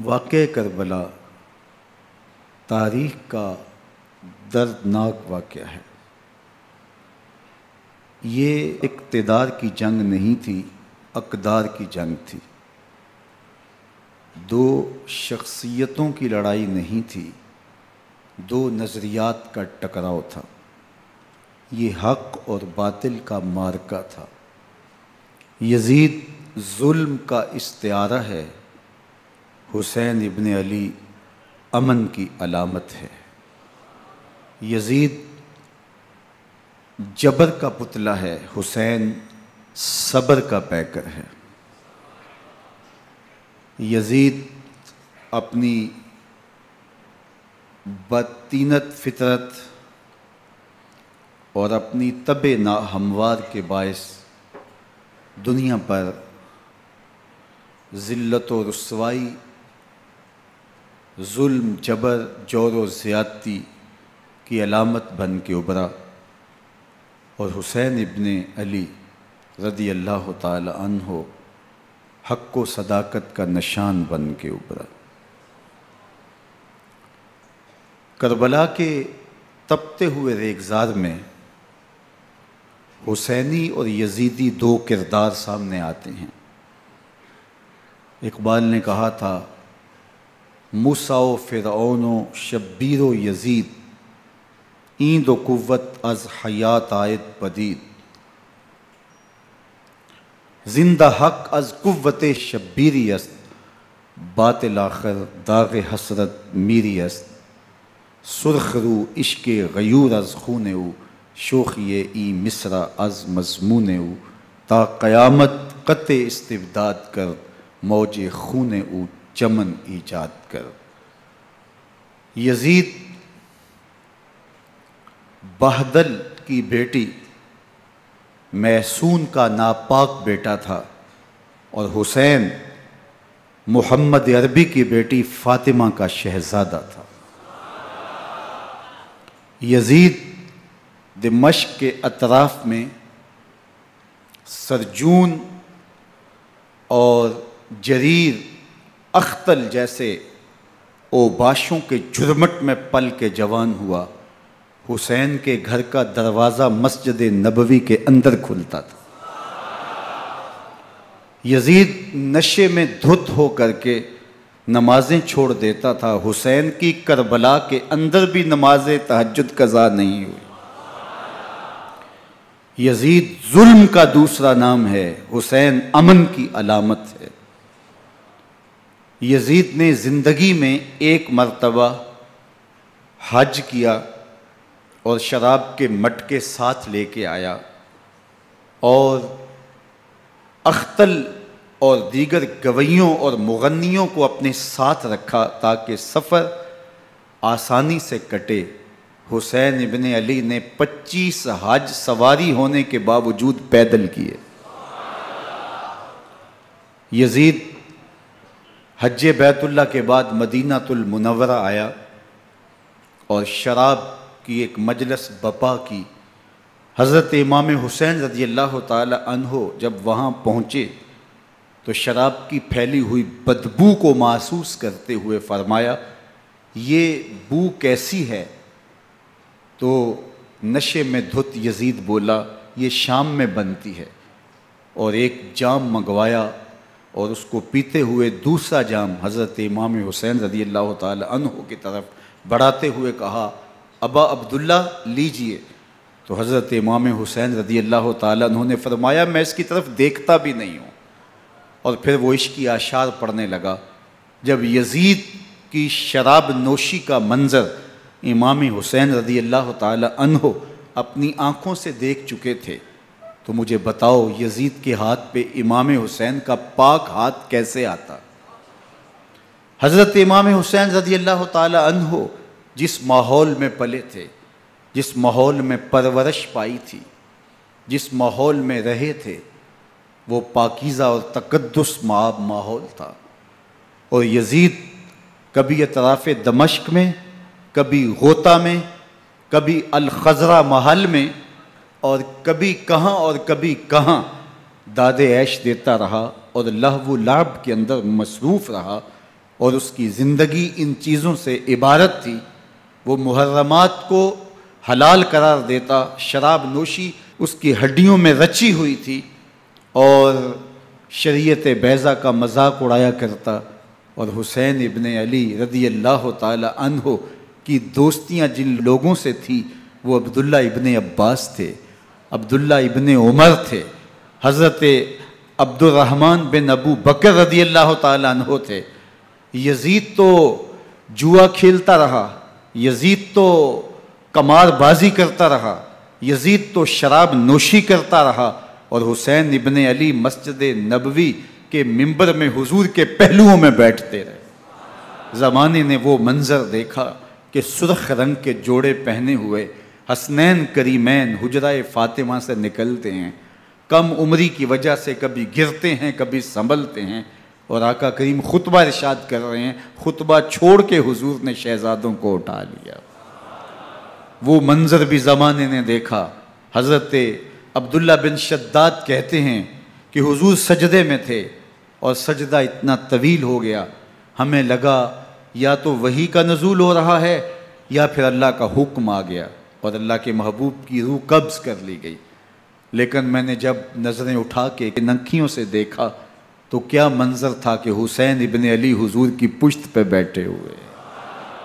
واقعہ کربلا تاریخ کا دردناک واقعہ ہے۔ یہ اقتدار کی جنگ نہیں تھی، اقدار کی جنگ تھی۔ دو شخصیتوں کی لڑائی نہیں تھی، دو نظریات کا ٹکراؤ تھا۔ یہ حق اور باطل کا معرکہ تھا۔ یزید ظلم کا استعارہ ہے، حسین ابن علی امن کی علامت ہے۔ یزید جبر کا پتلا ہے، حسین صبر کا پیکر ہے۔ یزید اپنی بدطینت فطرت اور اپنی طبع ناہموار کے باعث دنیا پر ذلت و رسوائی، ظلم، جبر، جور و زیادتی کی علامت بن کے ابھرا، اور حسین ابن علی رضی اللہ تعالی عنہ حق و صداقت کا نشان بن کے ابھرا۔ کربلا کے تپتے ہوئے ریگزار میں حسینی اور یزیدی دو کردار سامنے آتے ہیں۔ اقبال نے کہا تھا، موسیٰ و فرعون و شبیر و یزید، ایند و قوت از حیات آید پدید، زندہ حق از قوت شبیری است، باطل آخر داغ حسرت میری است، سرخ رو عشق غیور از خون او، شوخی ای مصر از مضمون او، تا قیامت قطع استبداد کر، موج خون او چمن ایجاد کر۔ یزید بہدل کی بیٹی محسون کا ناپاک بیٹا تھا، اور حسین محمد عربی کی بیٹی فاطمہ کا شہزادہ تھا۔ یزید دمشق کے اطراف میں سرجون اور جریر، اختل جیسے اوباشوں کے جھرمٹ میں پل کے جوان ہوا۔ حسین کے گھر کا دروازہ مسجد نبوی کے اندر کھلتا تھا۔ یزید نشے میں دھت ہو کر کے نمازیں چھوڑ دیتا تھا۔ حسین کی کربلا کے اندر بھی نماز تہجد قضا نہیں ہوئی۔ یزید ظلم کا دوسرا نام ہے، حسین امن کی علامت ہے۔ یزید نے زندگی میں ایک مرتبہ حج کیا اور شراب کے مٹکے ساتھ لے کے آیا، اور اختل اور دیگر گویوں اور مغنیوں کو اپنے ساتھ رکھا تاکہ سفر آسانی سے کٹے۔ حسین ابن علی نے 25 حج سواری ہونے کے باوجود پیدل کیے۔ یزید حج بیت اللہ کے بعد مدینہ المنورہ آیا اور شراب کی ایک مجلس بپا کی۔ حضرت امام حسین رضی اللہ تعالی عنہ جب وہاں پہنچے تو شراب کی پھیلی ہوئی بدبو کو محسوس کرتے ہوئے فرمایا، یہ بو کیسی ہے؟ تو نشے میں دھت یزید بولا، یہ شام میں بنتی ہے، اور ایک جام منگوایا اور اس کو پیتے ہوئے دوسرا جام حضرت امام حسین رضی اللہ تعالی عنہ کی طرف بڑھاتے ہوئے کہا، ابا عبداللہ لیجئے۔ تو حضرت امام حسین رضی اللہ تعالی عنہ نے فرمایا، میں اس کی طرف دیکھتا بھی نہیں ہوں، اور پھر وہ عشقی اشعار پڑھنے لگا۔ جب یزید کی شراب نوشی کا منظر امام حسین رضی اللہ تعالی عنہ اپنی آنکھوں سے دیکھ چکے تھے تو مجھے بتاؤ، یزید کے ہاتھ پہ امام حسین کا پاک ہاتھ کیسے آتا؟ حضرت امام حسین رضی اللہ تعالی عنہ جس ماحول میں پلے تھے، جس ماحول میں پرورش پائی تھی، جس ماحول میں رہے تھے، وہ پاکیزہ اور تقدس مآب ماحول تھا۔ اور یزید کبھی اطراف دمشق میں، کبھی غوطہ میں، کبھی الخضرہ محل میں، اور کبھی کہاں اور کبھی کہاں داد عیش دیتا رہا اور لہو و لعب کے اندر مصروف رہا، اور اس کی زندگی ان چیزوں سے عبارت تھی۔ وہ محرمات کو حلال قرار دیتا، شراب نوشی اس کی ہڈیوں میں رچی ہوئی تھی، اور شریعت بیضا کا مذاق اڑایا کرتا۔ اور حسین ابن علی رضی اللہ تعالی عنہ کی دوستیاں جن لوگوں سے تھی وہ عبداللہ ابن عباس تھے، عبداللہ ابن عمر تھے، حضرت عبد الرحمن بن ابو بکر رضی اللہ تعالی عنہ تھے۔ یزید تو جوا کھیلتا رہا، یزید تو قمار بازی کرتا رہا، یزید تو شراب نوشی کرتا رہا، اور حسین ابن علی مسجد نبوی کے ممبر میں حضور کے پہلوؤں میں بیٹھتے رہے۔ زمانے نے وہ منظر دیکھا کہ سرخ رنگ کے جوڑے پہنے ہوئے حسنین کریمین حجرہ فاطمہ سے نکلتے ہیں، کم عمری کی وجہ سے کبھی گرتے ہیں کبھی سنبھلتے ہیں، اور آقا کریم خطبہ ارشاد کر رہے ہیں، خطبہ چھوڑ کے حضور نے شہزادوں کو اٹھا لیا۔ وہ منظر بھی زمانے نے دیکھا۔ حضرت عبداللہ بن شداد کہتے ہیں کہ حضور سجدے میں تھے اور سجدہ اتنا طویل ہو گیا، ہمیں لگا یا تو وحی کا نزول ہو رہا ہے یا پھر اللہ کا حکم آ گیا اور اللہ کے محبوب کی روح قبض کر لی گئی۔ لیکن میں نے جب نظریں اٹھا کے ننکیوں سے دیکھا تو کیا منظر تھا کہ حسین ابن علی حضور کی پشت پہ بیٹھے ہوئے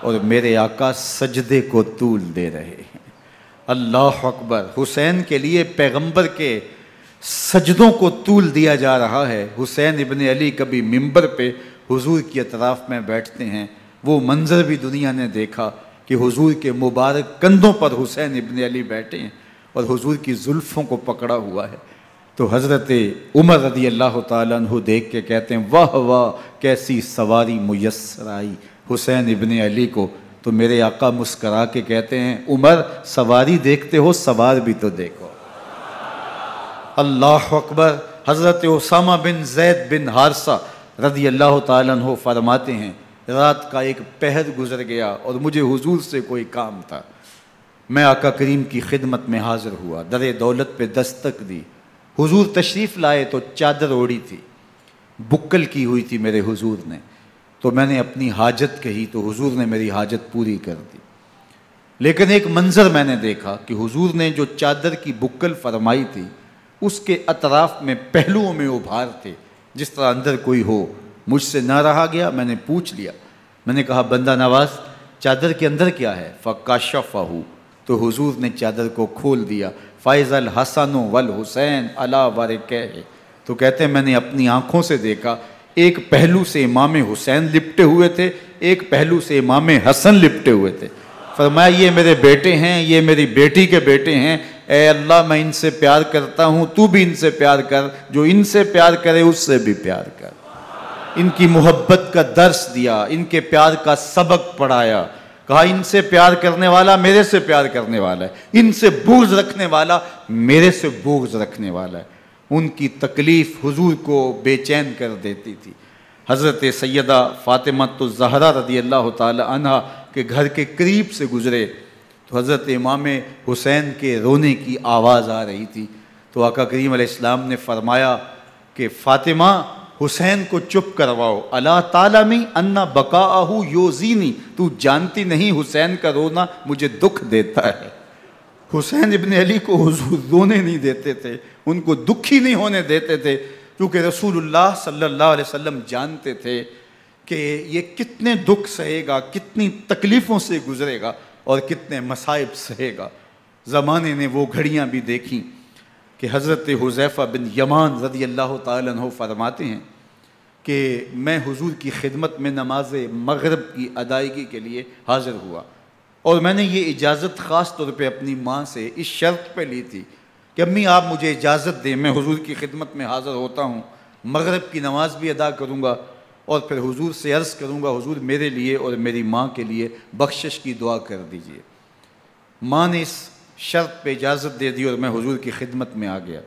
اور میرے آقا سجدے کو طول دے رہے ہیں۔ اللہ اکبر! حسین کے لیے پیغمبر کے سجدوں کو طول دیا جا رہا ہے۔ حسین ابن علی کبھی ممبر پہ حضور کی اطراف میں بیٹھتے ہیں، وہ منظر بھی دنیا نے دیکھا کہ حضور کے مبارک کندھوں پر حسین ابن علی بیٹھے ہیں اور حضور کی زلفوں کو پکڑا ہوا ہے۔ تو حضرت عمر رضی اللہ تعالیٰ عنہ دیکھ کے کہتے ہیں واہ واہ کیسی سواری میسر آئی حسین ابن علی کو۔ تو میرے آقا مسکرا کے کہتے ہیں عمر سواری دیکھتے ہو سوار بھی تو دیکھو۔ اللہ اکبر! حضرت اسامہ بن زید بن حارثہ رضی اللہ تعالیٰ عنہ فرماتے ہیں رات کا ایک پہر گزر گیا اور مجھے حضور سے کوئی کام تھا، میں آقا کریم کی خدمت میں حاضر ہوا، در دولت پہ دستک دی، حضور تشریف لائے تو چادر اوڑی تھی، بکل کی ہوئی تھی میرے حضور نے، تو میں نے اپنی حاجت کہی تو حضور نے میری حاجت پوری کر دی۔ لیکن ایک منظر میں نے دیکھا کہ حضور نے جو چادر کی بکل فرمائی تھی اس کے اطراف میں پہلوؤں میں ابھار تھے جس طرح اندر کوئی ہو۔ مجھ سے نہ رہا گیا، میں نے پوچھ لیا، میں نے کہا بندہ نواز چادر کے اندر کیا ہے؟ فَكَشَفَهُ، تو حضور نے چادر کو کھول دیا۔ فَإِذَا الْحَسَنُ وَالْحُسَيْنُ عَلَىٰ وَرِكَيْهِ، تو کہتے ہیں میں نے اپنی آنکھوں سے دیکھا ایک پہلو سے امام حسین لپٹے ہوئے تھے، ایک پہلو سے امام حسن لپٹے ہوئے تھے۔ فرمایا یہ میرے بیٹے ہیں، یہ میری بیٹی کے بیٹے ہیں، اے اللہ میں ان سے پیار کرتا ہوں، تو بھی ان سے پیار کر، جو ان سے پیار کرے اس سے بھی پیار کر۔ ان کی محبت کا درس دیا، ان کے پیار کا سبق پڑھایا، کہا ان سے پیار کرنے والا میرے سے پیار کرنے والا ہے، ان سے بغض رکھنے والا میرے سے بغض رکھنے والا ہے۔ ان کی تکلیف حضور کو بے چین کر دیتی تھی۔ حضرت سیدہ فاطمہ الزہرا رضی اللہ تعالی عنہ کے گھر کے قریب سے گزرے تو حضرت امام حسین کے رونے کی آواز آ رہی تھی، تو آقا کریم علیہ السلام نے فرمایا کہ فاطمہ حسین کو چپ کرواؤ، الا تعلمی ان بقاءہ یوزینی، تو جانتی نہیں حسین کا رونا مجھے دکھ دیتا ہے۔ حسین ابن علی کو حضور رونے نہیں دیتے تھے، ان کو دکھی نہیں ہونے دیتے تھے، کیونکہ رسول اللہ صلی اللہ علیہ وسلم جانتے تھے کہ یہ کتنے دکھ سہے گا، کتنی تکلیفوں سے گزرے گا اور کتنے مصائب سہے گا۔ زمانے نے وہ گھڑیاں بھی دیکھیں کہ حضرت حذیفہ بن یمان رضی اللہ تعالیٰ عنہ فرماتے ہیں کہ میں حضور کی خدمت میں نماز مغرب کی ادائیگی کے لیے حاضر ہوا، اور میں نے یہ اجازت خاص طور پہ اپنی ماں سے اس شرط پہ لی تھی کہ امی آپ مجھے اجازت دیں، میں حضور کی خدمت میں حاضر ہوتا ہوں، مغرب کی نماز بھی ادا کروں گا اور پھر حضور سے عرض کروں گا حضور میرے لیے اور میری ماں کے لیے بخشش کی دعا کر دیجئے۔ ماں نے اس شرط پہ اجازت دے دی اور میں حضور کی خدمت میں آ گیا،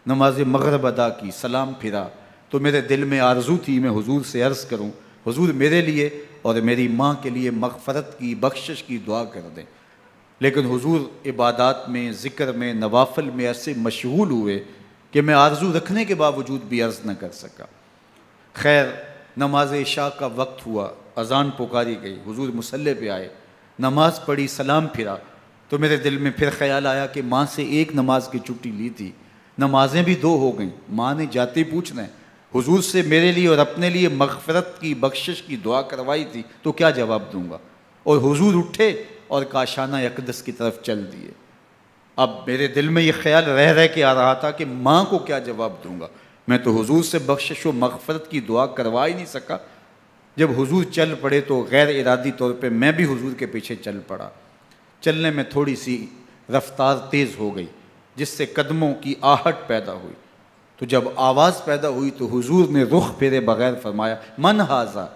نماز مغرب ادا کی، سلام پھرا تو میرے دل میں آرزو تھی میں حضور سے عرض کروں حضور میرے لیے اور میری ماں کے لیے مغفرت کی بخشش کی دعا کر دیں، لیکن حضور عبادات میں، ذکر میں، نوافل میں ایسے مشغول ہوئے کہ میں آرزو رکھنے کے باوجود بھی عرض نہ کر سکا۔ خیر نماز عشاء کا وقت ہوا، اذان پکاری گئی، حضور مصلی پہ آئے، نماز پڑھی، سلام پھرا، تو میرے دل میں پھر خیال آیا کہ ماں سے ایک نماز کی چھٹی لی تھی، نمازیں بھی 2 ہو گئیں، ماں نے جاتے پوچھنا ہے حضور سے میرے لیے اور اپنے لیے مغفرت کی بخشش کی دعا کروائی تھی، تو کیا جواب دوں گا؟ اور حضور اٹھے اور کاشانہ اقدس کی طرف چل دیے۔ اب میرے دل میں یہ خیال رہ کے آ رہا تھا کہ ماں کو کیا جواب دوں گا، میں تو حضور سے بخشش و مغفرت کی دعا کروا ہی نہیں سکا۔ جب حضور چل پڑے تو غیر ارادی طور پہ میں بھی حضور کے پیچھے چل پڑا۔ چلنے میں تھوڑی سی رفتار تیز ہو گئی جس سے قدموں کی آہٹ پیدا ہوئی، تو جب آواز پیدا ہوئی تو حضور نے رخ پھیرے بغیر فرمایا من ھذا،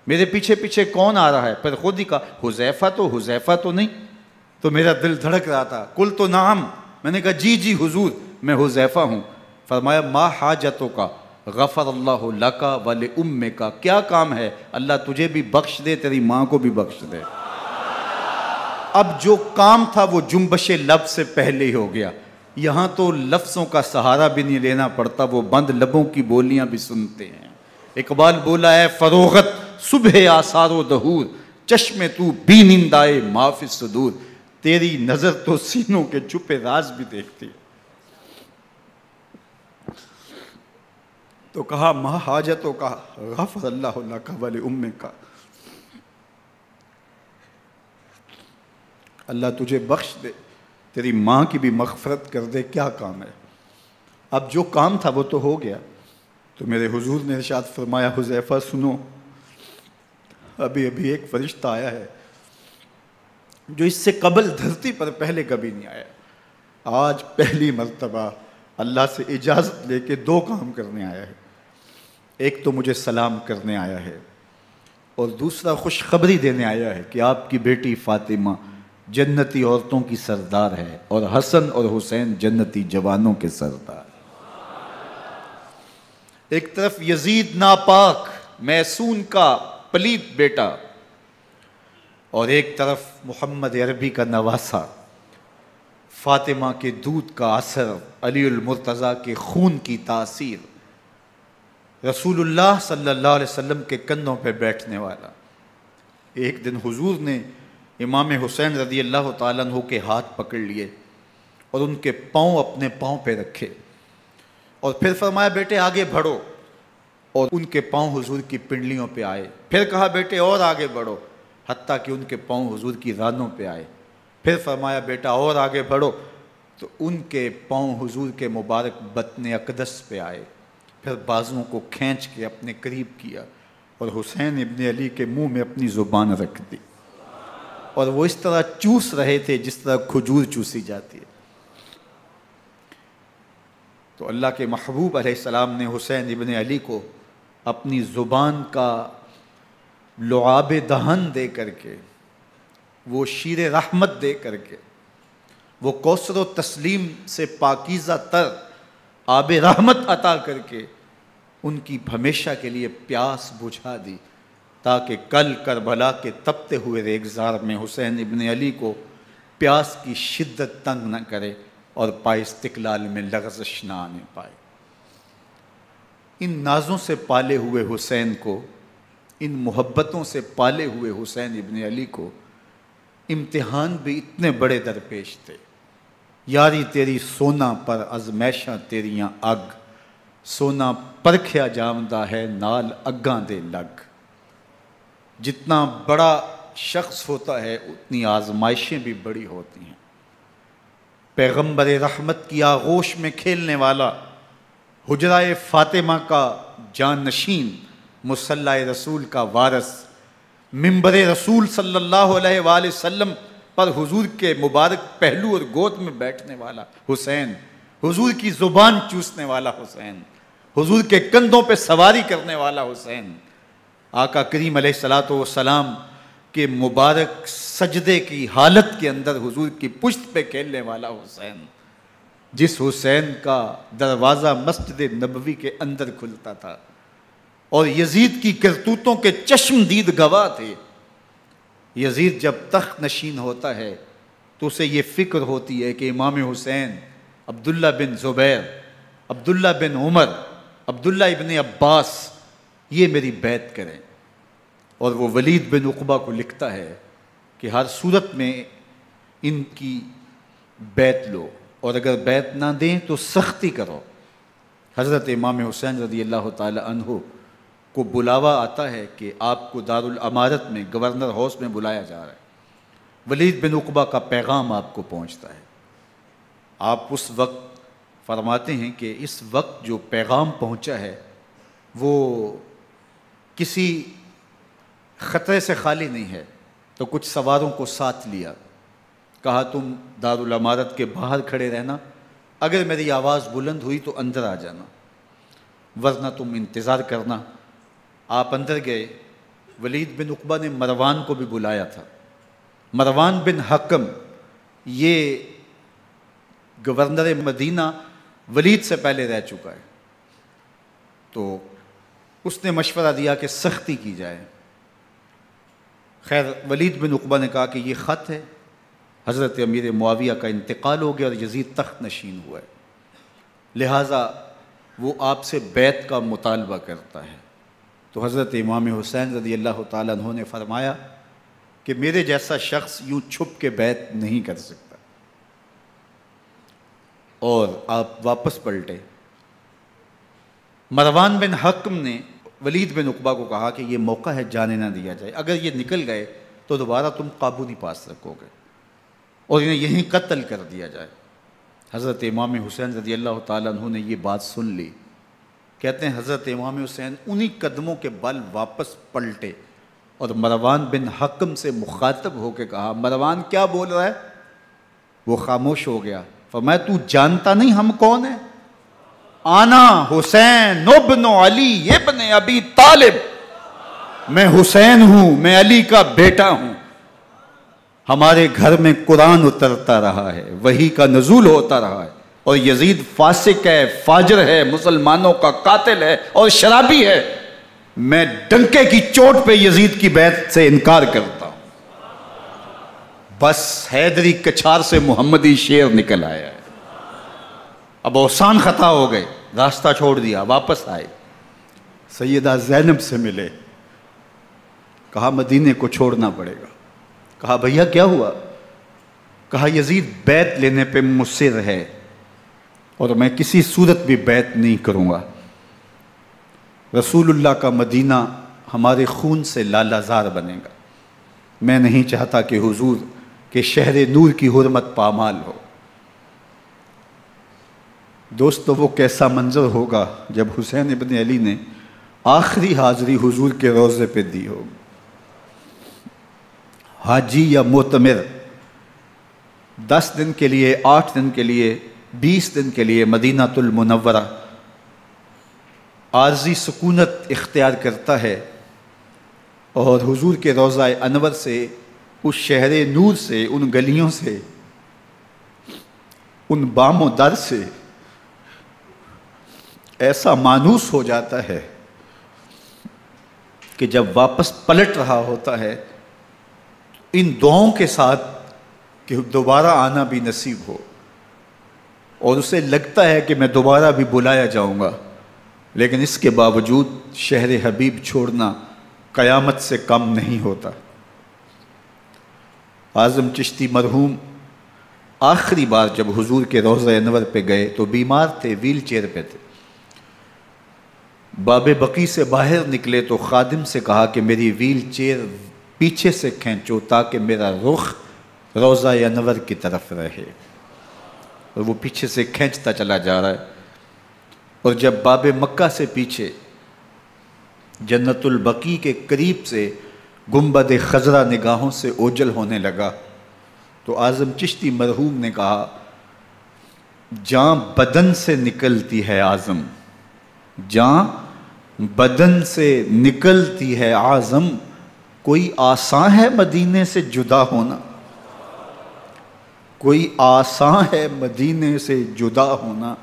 میرے پیچھے پیچھے کون آ رہا ہے؟ پھر خود ہی کہا حذیفہ تو نہیں؟ تو میرا دل دھڑک رہا تھا، قلت نعم، میں نے کہا جی حضور میں حذیفہ ہوں۔ فرمایا ما حاجتک غفر اللہ لک ولامک، کیا کام ہے؟ اللہ تجھے بھی بخش دے، تیری ماں کو بھی بخش دے۔ اب جو کام تھا وہ جنبش لب سے پہلے ہی ہو گیا، یہاں تو لفظوں کا سہارا بھی نہیں لینا پڑتا، وہ بند لبوں کی بولیاں بھی سنتے ہیں۔ اقبال بولا ہے فروغت صبح آثار و دہور، چشم تو بی نندائے ما فی الصدور، تیری نظر تو سینوں کے چھپے راز بھی دیکھتی ہے۔ تو کہا ما حاجتوں کا غفر اللہ لک ولامک، اللہ تجھے بخش دے، تیری ماں کی بھی مغفرت کر دے، کیا کام ہے؟ اب جو کام تھا وہ تو ہو گیا۔ تو میرے حضور نے ارشاد فرمایا حذیفہ سنو، ابھی ایک فرشتہ آیا ہے جو اس سے قبل دھرتی پر پہلے کبھی نہیں آیا، آج پہلی مرتبہ اللہ سے اجازت لے کے 2 کام کرنے آیا ہے، ایک تو مجھے سلام کرنے آیا ہے اور دوسرا خوشخبری دینے آیا ہے کہ آپ کی بیٹی فاطمہ جنتی عورتوں کی سردار ہے اور حسن اور حسین جنتی جوانوں کے سردار۔ ایک طرف یزید ناپاک میسون کا پلیت بیٹا، اور ایک طرف محمد عربی کا نواسا، فاطمہ کے دودھ کا اثر، علی المرتضیٰ کے خون کی تاثیر، رسول اللہ صلی اللہ علیہ وسلم کے کندھوں پہ بیٹھنے والا۔ ایک دن حضور نے امام حسین رضی اللہ تعالیٰ عنہ کے ہاتھ پکڑ لیے اور ان کے پاؤں اپنے پاؤں پہ رکھے اور پھر فرمایا بیٹے آگے بڑھو، اور ان کے پاؤں حضور کی پنڈلیوں پہ آئے، پھر کہا بیٹے اور آگے بڑھو، حتیٰ کہ ان کے پاؤں حضور کی رانوں پہ آئے، پھر فرمایا بیٹا اور آگے بڑھو، تو ان کے پاؤں حضور کے مبارک بطن اقدس پہ آئے، پھر بازوؤں کو کھینچ کے اپنے قریب کیا اور حسین ابن علی کے منہ میں اپنی زبان رکھ دی، اور وہ اس طرح چوس رہے تھے جس طرح کھجور چوسی جاتی ہے۔ تو اللہ کے محبوب علیہ السلام نے حسین ابن علی کو اپنی زبان کا لعاب دہن دے کر کے، وہ شیر رحمت دے کر کے، وہ کوثر و تسلیم سے پاکیزہ تر آب رحمت عطا کر کے ان کی ہمیشہ کے لیے پیاس بجھا دی، تاکہ کل کربلا کے تپتے ہوئے ریگزار میں حسین ابن علی کو پیاس کی شدت تنگ نہ کرے اور پائے استقلال میں لغزش نہ آنے پائے۔ ان نازوں سے پالے ہوئے حسین کو، ان محبتوں سے پالے ہوئے حسین ابن علی کو امتحان بھی اتنے بڑے درپیش تھے۔ یاری تیری سونا پر ازمیشاں تیریاں اگ، سونا پرکھیا جامدہ ہے نال اگاں دے لگ۔ جتنا بڑا شخص ہوتا ہے اتنی آزمائشیں بھی بڑی ہوتی ہیں۔ پیغمبر رحمت کی آغوش میں کھیلنے والا، حجرہ فاطمہ کا جانشین، مصلی رسول کا وارث، منبر رسول صلی اللہ علیہ وآلہ وسلم پر حضور کے مبارک پہلو اور گود میں بیٹھنے والا حسین، حضور کی زبان چوسنے والا حسین، حضور کے کندھوں پہ سواری کرنے والا حسین، آقا کریم علیہ الصلوۃ والسلام کے مبارک سجدے کی حالت کے اندر حضور کی پشت پہ کھیلنے والا حسین، جس حسین کا دروازہ مسجد نبوی کے اندر کھلتا تھا اور یزید کی کرتوتوں کے چشم دید گواہ تھے۔ یزید جب تخت نشین ہوتا ہے تو اسے یہ فکر ہوتی ہے کہ امام حسین، عبداللہ بن زبیر، عبداللہ بن عمر، عبداللہ ابن عباس یہ میری بیعت کریں۔ اور وہ ولید بن عقبہ کو لکھتا ہے کہ ہر صورت میں ان کی بیعت لو، اور اگر بیعت نہ دیں تو سختی کرو۔ حضرت امام حسین رضی اللہ تعالی عنہ کو بلاوا آتا ہے کہ آپ کو دارالامارت میں گورنر ہاؤس میں بلایا جا رہا ہے، ولید بن عقبہ کا پیغام آپ کو پہنچتا ہے۔ آپ اس وقت فرماتے ہیں کہ اس وقت جو پیغام پہنچا ہے وہ کسی خطرے سے خالی نہیں ہے، تو کچھ سواروں کو ساتھ لیا، کہا تم دارالامارت کے باہر کھڑے رہنا، اگر میری آواز بلند ہوئی تو اندر آ جانا، ورنہ تم انتظار کرنا۔ آپ اندر گئے۔ ولید بن عقبہ نے مروان کو بھی بلایا تھا۔ مروان بن حکم یہ گورنر مدینہ ولید سے پہلے رہ چکا ہے، تو اس نے مشورہ دیا کہ سختی کی جائے۔ خیر ولید بن عقبہ نے کہا کہ یہ خط ہے، حضرت امیر معاویہ کا انتقال ہو گیا اور یزید تخت نشین ہوا ہے، لہٰذا وہ آپ سے بیعت کا مطالبہ کرتا ہے۔ تو حضرت امام حسین رضی اللہ تعالیٰ عنہ نے فرمایا کہ میرے جیسا شخص یوں چھپ کے بیعت نہیں کر سکتا، اور آپ واپس پلٹے۔ مروان بن حکم نے ولید بن عقبہ کو کہا کہ یہ موقع ہے جانے نہ دیا جائے، اگر یہ نکل گئے تو دوبارہ تم قابو نہیں پا سکو گے، اور انہیں یہیں قتل کر دیا جائے۔ حضرت امام حسین رضی اللہ تعالیٰ عنہ نے یہ بات سن لی۔ کہتے ہیں حضرت امام حسین انہی قدموں کے بل واپس پلٹے اور مروان بن حکم سے مخاطب ہو کے کہا، مروان کیا بول رہا ہے؟ وہ خاموش ہو گیا۔ فرمایا تو جانتا نہیں ہم کون ہیں؟ آنا حسین ابن علی ابن ابی طالب، میں حسین ہوں، میں علی کا بیٹا ہوں، ہمارے گھر میں قرآن اترتا رہا ہے، وحی کا نزول ہوتا رہا ہے، اور یزید فاسق ہے، فاجر ہے، مسلمانوں کا قاتل ہے اور شرابی ہے، میں ڈنکے کی چوٹ پہ یزید کی بیعت سے انکار کرتا ہوں۔ بس حیدری کچھار سے محمدی شیر نکل آیا ہے۔ اب اوسان خطا ہو گئے، راستہ چھوڑ دیا، واپس آئے، سیدہ زینب سے ملے، کہا مدینے کو چھوڑنا پڑے گا۔ کہا بھیا کیا ہوا؟ کہا یزید بیعت لینے پہ مصر ہے اور میں کسی صورت بھی بیعت نہیں کروں گا، رسول اللہ کا مدینہ ہمارے خون سے لالہ زار بنے گا، میں نہیں چاہتا کہ حضور کے شہر نور کی حرمت پامال ہو۔ دوستو وہ کیسا منظر ہوگا جب حسین ابن علی نے آخری حاضری حضور کے روضے پہ دی ہوگی۔ حاجی یا معتمر 10 دن کے لیے، 8 دن کے لیے، 20 دن کے لیے مدینہ المنورہ عارضی سکونت اختیار کرتا ہے، اور حضور کے روضہ انور سے، اس شہر نور سے، ان گلیوں سے، ان بام و در سے ایسا مانوس ہو جاتا ہے کہ جب واپس پلٹ رہا ہوتا ہے ان دعاؤں کے ساتھ کہ دوبارہ آنا بھی نصیب ہو، اور اسے لگتا ہے کہ میں دوبارہ بھی بلایا جاؤں گا، لیکن اس کے باوجود شہر حبیب چھوڑنا قیامت سے کم نہیں ہوتا۔ اعظم چشتی مرحوم آخری بار جب حضور کے روضہ انور پہ گئے تو بیمار تھے، ویل چیئر پہ تھے۔ باب بقی سے باہر نکلے تو خادم سے کہا کہ میری ویل چیئر پیچھے سے کھینچو تاکہ میرا رخ روضہ انور کی طرف رہے، اور وہ پیچھے سے کھینچتا چلا جا رہا ہے، اور جب باب مکہ سے پیچھے جنت البقیع کے قریب سے گنبد خضرا نگاہوں سے اوجل ہونے لگا تو اعظم چشتی مرحوم نے کہا، جان بدن سے نکلتی ہے اعظم، جان بدن سے نکلتی ہے اعظم، کوئی آسان ہے مدینے سے جدا ہونا، کوئی آسان ہے مدینے سے جدا ہونا۔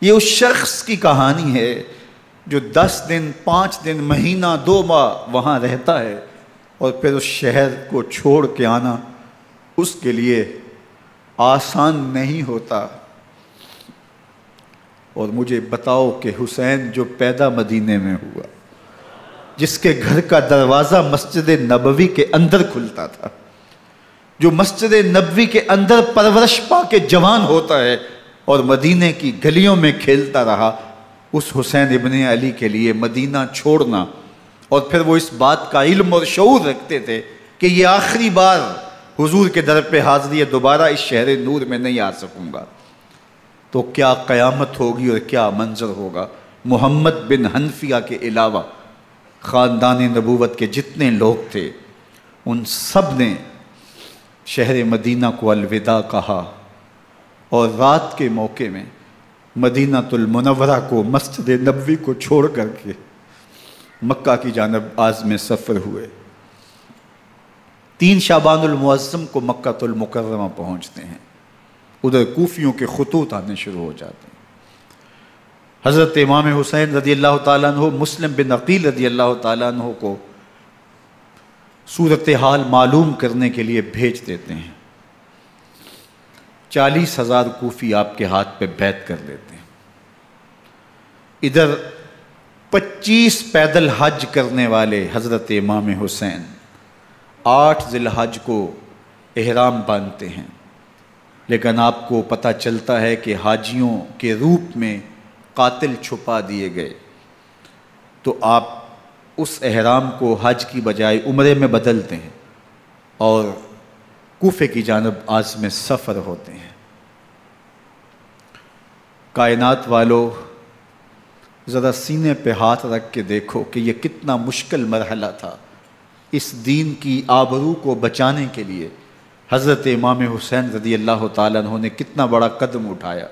یہ اس شخص کی کہانی ہے جو 10 دن، 5 دن، مہینہ، 2 ماہ وہاں رہتا ہے، اور پھر اس شہر کو چھوڑ کے آنا اس کے لیے آسان نہیں ہوتا۔ اور مجھے بتاؤ کہ حسین جو پیدا مدینے میں ہوا، جس کے گھر کا دروازہ مسجد نبوی کے اندر کھلتا تھا، جو مسجد نبوی کے اندر پرورش پا کے جوان ہوتا ہے اور مدینے کی گلیوں میں کھیلتا رہا، اس حسین ابن علی کے لیے مدینہ چھوڑنا، اور پھر وہ اس بات کا علم اور شعور رکھتے تھے کہ یہ آخری بار حضور کے در پہ حاضری ہے، دوبارہ اس شہر نور میں نہیں آ سکوں گا، تو کیا قیامت ہوگی اور کیا منظر ہوگا۔ محمد بن حنفیہ کے علاوہ خاندان نبوت کے جتنے لوگ تھے ان سب نے شہر مدینہ کو الوداع کہا، اور رات کے موقع میں مدینہ المنورہ کو، مسجد نبوی کو چھوڑ کر کے مکہ کی جانب عازم سفر ہوئے۔ 3 شعبان المعظم کو مکہ المکرمہ پہنچتے ہیں، ادھر کوفیوں کے خطوط آنے شروع ہو جاتے ہیں۔ حضرت امام حسین رضی اللہ تعالیٰ عنہ مسلم بن عقیل رضی اللہ تعالیٰ عنہ کو صورتحال معلوم کرنے کے لیے بھیج دیتے ہیں۔ 40,000 کوفی آپ کے ہاتھ پہ بیعت کر لیتے ہیں۔ ادھر 25 پیدل حج کرنے والے حضرت امام حسین 8 ذی الحج کو احرام باندھتے ہیں، لیکن آپ کو پتہ چلتا ہے کہ حاجیوں کے روپ میں قاتل چھپا دیے گئے، تو آپ اس احرام کو حج کی بجائے عمرے میں بدلتے ہیں اور کوفے کی جانب عازم سفر ہوتے ہیں۔ کائنات والو، ذرا سینے پہ ہاتھ رکھ کے دیکھو کہ یہ کتنا مشکل مرحلہ تھا۔ اس دین کی آبرو کو بچانے کے لیے حضرت امام حسین رضی اللہ تعالیٰ عنہ نے کتنا بڑا قدم اٹھایا۔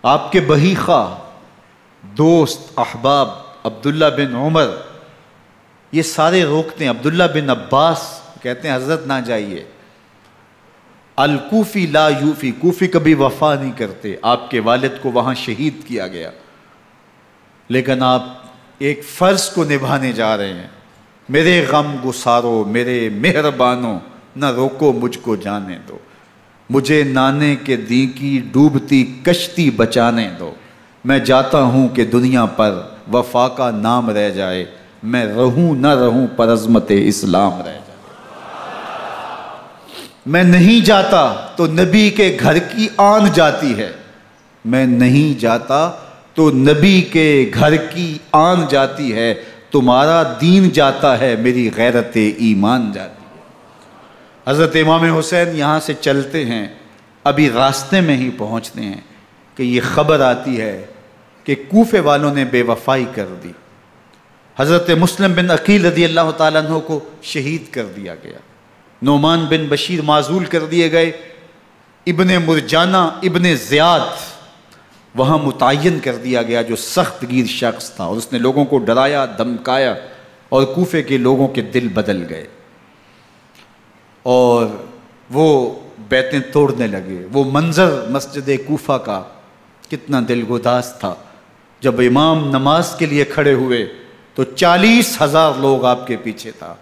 آپ کے بہی خواہ، دوست، احباب عبداللہ بن عمر یہ سارے روکتے ہیں، عبداللہ بن عباس کہتے ہیں حضرت نہ جائیے، الکوفی لا یوفی، کوفی کبھی وفا نہیں کرتے، آپ کے والد کو وہاں شہید کیا گیا، لیکن آپ ایک فرض کو نبھانے جا رہے ہیں۔ میرے غم گسارو، میرے مہربانوں، نہ روکو مجھ کو جانے دو، مجھے نانے کے دی کی ڈوبتی کشتی بچانے دو، میں جاتا ہوں کہ دنیا پر وفا کا نام رہ جائے، میں رہوں نہ رہوں پر عظمت اسلام رہ جائے۔ میں نہیں جاتا تو نبی کے گھر کی آن جاتی ہے، میں نہیں جاتا تو نبی کے گھر کی آن جاتی ہے، تمہارا دین جاتا ہے میری غیرت ایمان جاتی ہے۔ حضرت امام حسین یہاں سے چلتے ہیں، ابھی راستے میں ہی پہنچتے ہیں کہ یہ خبر آتی ہے کہ کوفے والوں نے بے وفائی کر دی، حضرت مسلم بن عقیل رضی اللہ تعالیٰ عنہ کو شہید کر دیا گیا، نعمان بن بشیر معزول کر دیے گئے، ابن مرجانہ ابن زیاد وہاں متعین کر دیا گیا جو سخت گیر شخص تھا، اور اس نے لوگوں کو ڈرایا دھمکایا اور کوفے کے لوگوں کے دل بدل گئے اور وہ بیتیں توڑنے لگے۔ وہ منظر مسجد کوفہ کا کتنا دلگداز تھا، جب امام نماز کے لیے کھڑے ہوئے تو 40,000 لوگ آپ کے پیچھے تھا۔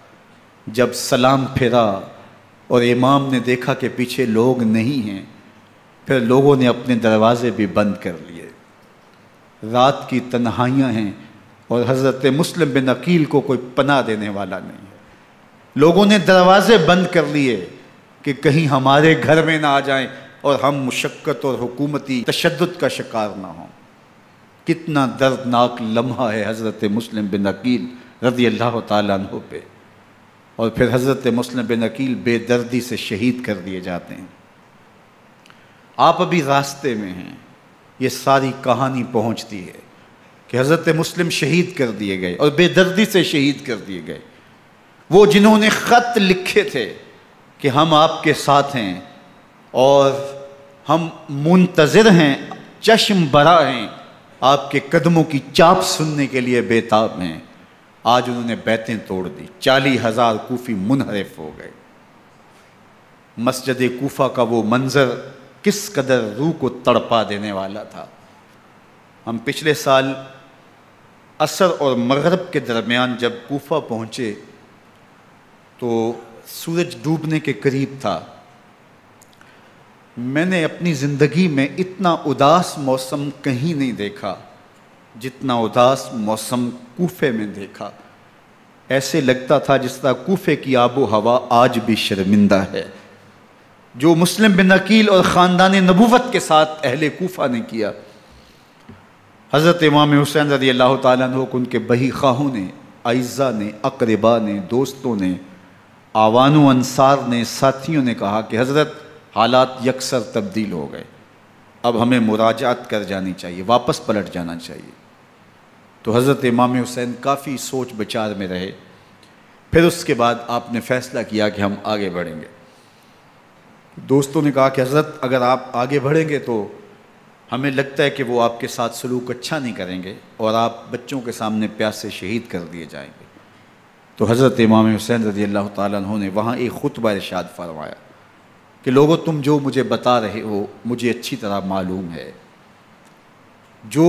جب سلام پھیرا اور امام نے دیکھا کہ پیچھے لوگ نہیں ہیں، پھر لوگوں نے اپنے دروازے بھی بند کر لیے۔ رات کی تنہائیاں ہیں اور حضرت مسلم بن عقیل کو کوئی پناہ دینے والا نہیں ہے، لوگوں نے دروازے بند کر لیے کہ کہیں ہمارے گھر میں نہ آ جائیں اور ہم مشقت اور حکومتی تشدد کا شکار نہ ہوں۔ کتنا دردناک لمحہ ہے حضرت مسلم بن عقیل رضی اللہ تعالیٰ عنہ پہ، اور پھر حضرت مسلم بن عقیل بے دردی سے شہید کر دیے جاتے ہیں۔ آپ ابھی راستے میں ہیں، یہ ساری کہانی پہنچتی ہے کہ حضرت مسلم شہید کر دیے گئے اور بے دردی سے شہید کر دیے گئے۔ وہ جنہوں نے خط لکھے تھے کہ ہم آپ کے ساتھ ہیں اور ہم منتظر ہیں، چشم برا ہیں، آپ کے قدموں کی چاپ سننے کے لیے بےتاب ہیں، آج انہوں نے بیتیں توڑ دی، 40,000 کوفی منحرف ہو گئے۔ مسجد کوفہ کا وہ منظر کس قدر روح کو تڑپا دینے والا تھا۔ ہم پچھلے سال عصر اور مغرب کے درمیان جب کوفہ پہنچے تو سورج ڈوبنے کے قریب تھا۔ میں نے اپنی زندگی میں اتنا اداس موسم کہیں نہیں دیکھا جتنا اداس موسم کوفے میں دیکھا۔ ایسے لگتا تھا جس طرح کوفے کی آب و ہوا آج بھی شرمندہ ہے۔ جو مسلم بن عقیل اور خاندان نبوت کے ساتھ اہل کوفہ نے کیا، حضرت امام حسین رضی اللہ تعالیٰ عنہ کو ان کے بہی خواہوں نے، اعزاء نے، اقرباء نے، دوستوں نے، آوان و انصار نے، ساتھیوں نے کہا کہ حضرت حالات یکسر تبدیل ہو گئے، اب ہمیں مراجعت کر جانی چاہیے، واپس پلٹ جانا چاہیے۔ تو حضرت امام حسین کافی سوچ بچار میں رہے، پھر اس کے بعد آپ نے فیصلہ کیا کہ ہم آگے بڑھیں گے۔ دوستوں نے کہا کہ حضرت اگر آپ آگے بڑھیں گے تو ہمیں لگتا ہے کہ وہ آپ کے ساتھ سلوک اچھا نہیں کریں گے اور آپ بچوں کے سامنے پیاسے شہید کر دیے جائیں گے۔ تو حضرت امام حسین رضی اللہ تعالیٰ عنہ نے وہاں ایک خطبہ ارشاد فرمایا کہ لوگوں تم جو مجھے بتا رہے ہو مجھے اچھی طرح معلوم ہے، جو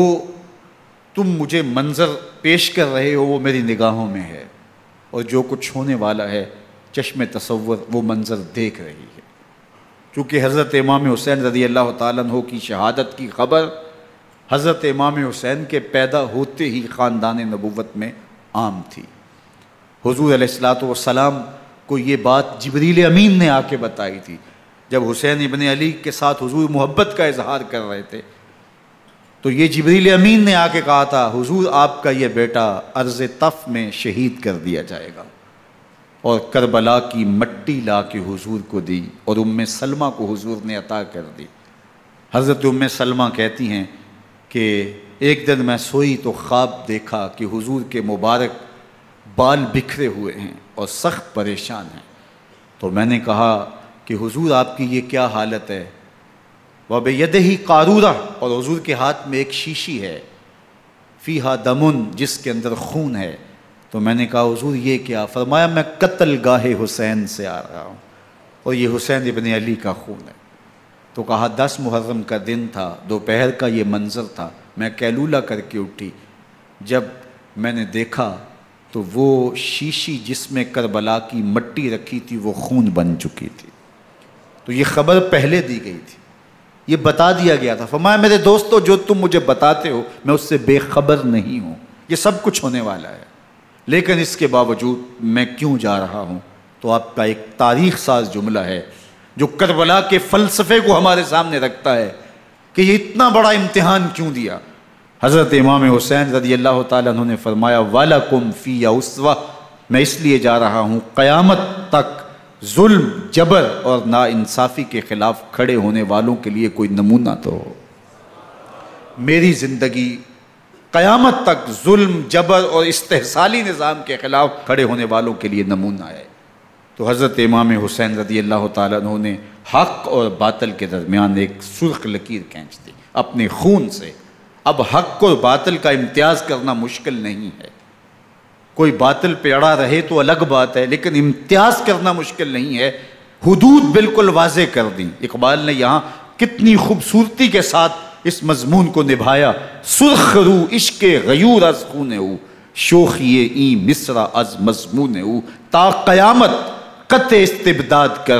تم مجھے منظر پیش کر رہے ہو وہ میری نگاہوں میں ہے، اور جو کچھ ہونے والا ہے چشم تصور وہ منظر دیکھ رہی ہے۔ چونکہ حضرت امام حسین رضی اللہ تعالیٰ عنہ کی شہادت کی خبر حضرت امام حسین کے پیدا ہوتے ہی خاندان نبوت میں عام تھی۔ حضور علیہ الصلوۃ والسلام کو یہ بات جبریل امین نے آ کے بتائی تھی جب حسین ابن علی کے ساتھ حضور محبت کا اظہار کر رہے تھے، تو یہ جبریل امین نے آ کے کہا تھا حضور آپ کا یہ بیٹا ارض طف میں شہید کر دیا جائے گا، اور کربلا کی مٹی لا کے حضور کو دی اور ام سلمہ کو حضور نے عطا کر دی۔ حضرت ام سلمہ کہتی ہیں کہ ایک دن میں سوئی تو خواب دیکھا کہ حضور کے مبارک بال بکھرے ہوئے ہیں اور سخت پریشان ہیں، تو میں نے کہا کہ حضور آپ کی یہ کیا حالت ہے؟ وَبِيَدِهِ قَارُورَةٌ، اور حضور کے ہاتھ میں ایک شیشی ہے، فیہا دمن، جس کے اندر خون ہے۔ تو میں نے کہا حضور یہ کیا؟ فرمایا میں قتل گاہ حسین سے آ رہا ہوں اور یہ حسین ابن علی کا خون ہے۔ تو کہا 10 محرم کا دن تھا، دوپہر کا یہ منظر تھا، میں کیلولہ کر کے اٹھی، جب میں نے دیکھا تو وہ شیشی جس میں کربلا کی مٹی رکھی تھی وہ خون بن چکی تھی۔ تو یہ خبر پہلے دی گئی تھی، یہ بتا دیا گیا تھا۔ فرمایا میرے دوستو جو تم مجھے بتاتے ہو میں اس سے بے خبر نہیں ہوں، یہ سب کچھ ہونے والا ہے، لیکن اس کے باوجود میں کیوں جا رہا ہوں؟ تو آپ کا ایک تاریخ ساز جملہ ہے جو کربلا کے فلسفے کو ہمارے سامنے رکھتا ہے کہ یہ اتنا بڑا امتحان کیوں دیا۔ حضرت امام حسین رضی اللہ تعالیٰ عنہ نے فرمایا وَلَكُمْ فِيَّ أُسْوَةٌ، میں اس لیے جا رہا ہوں قیامت تک ظلم، جبر اور ناانصافی کے خلاف کھڑے ہونے والوں کے لیے کوئی نمونہ تو ہو۔ میری زندگی قیامت تک ظلم، جبر اور استحصالی نظام کے خلاف کھڑے ہونے والوں کے لیے نمونہ ہے۔ تو حضرت امام حسین رضی اللہ تعالیٰ عنہ نے حق اور باطل کے درمیان ایک سرخ لکیر کھینچ دی اپنے خون سے۔ اب حق اور باطل کا امتیاز کرنا مشکل نہیں ہے، کوئی باطل پہ اڑا رہے تو الگ بات ہے، لیکن امتیاز کرنا مشکل نہیں ہے۔ حدود بالکل واضح کر دیں۔ اقبال نے یہاں کتنی خوبصورتی کے ساتھ اس مضمون کو نبھایا۔ سرخ رو عشق غیور از خون او، شوخی این مصرع از مضمون او، تا قیامت قطع استبداد کر،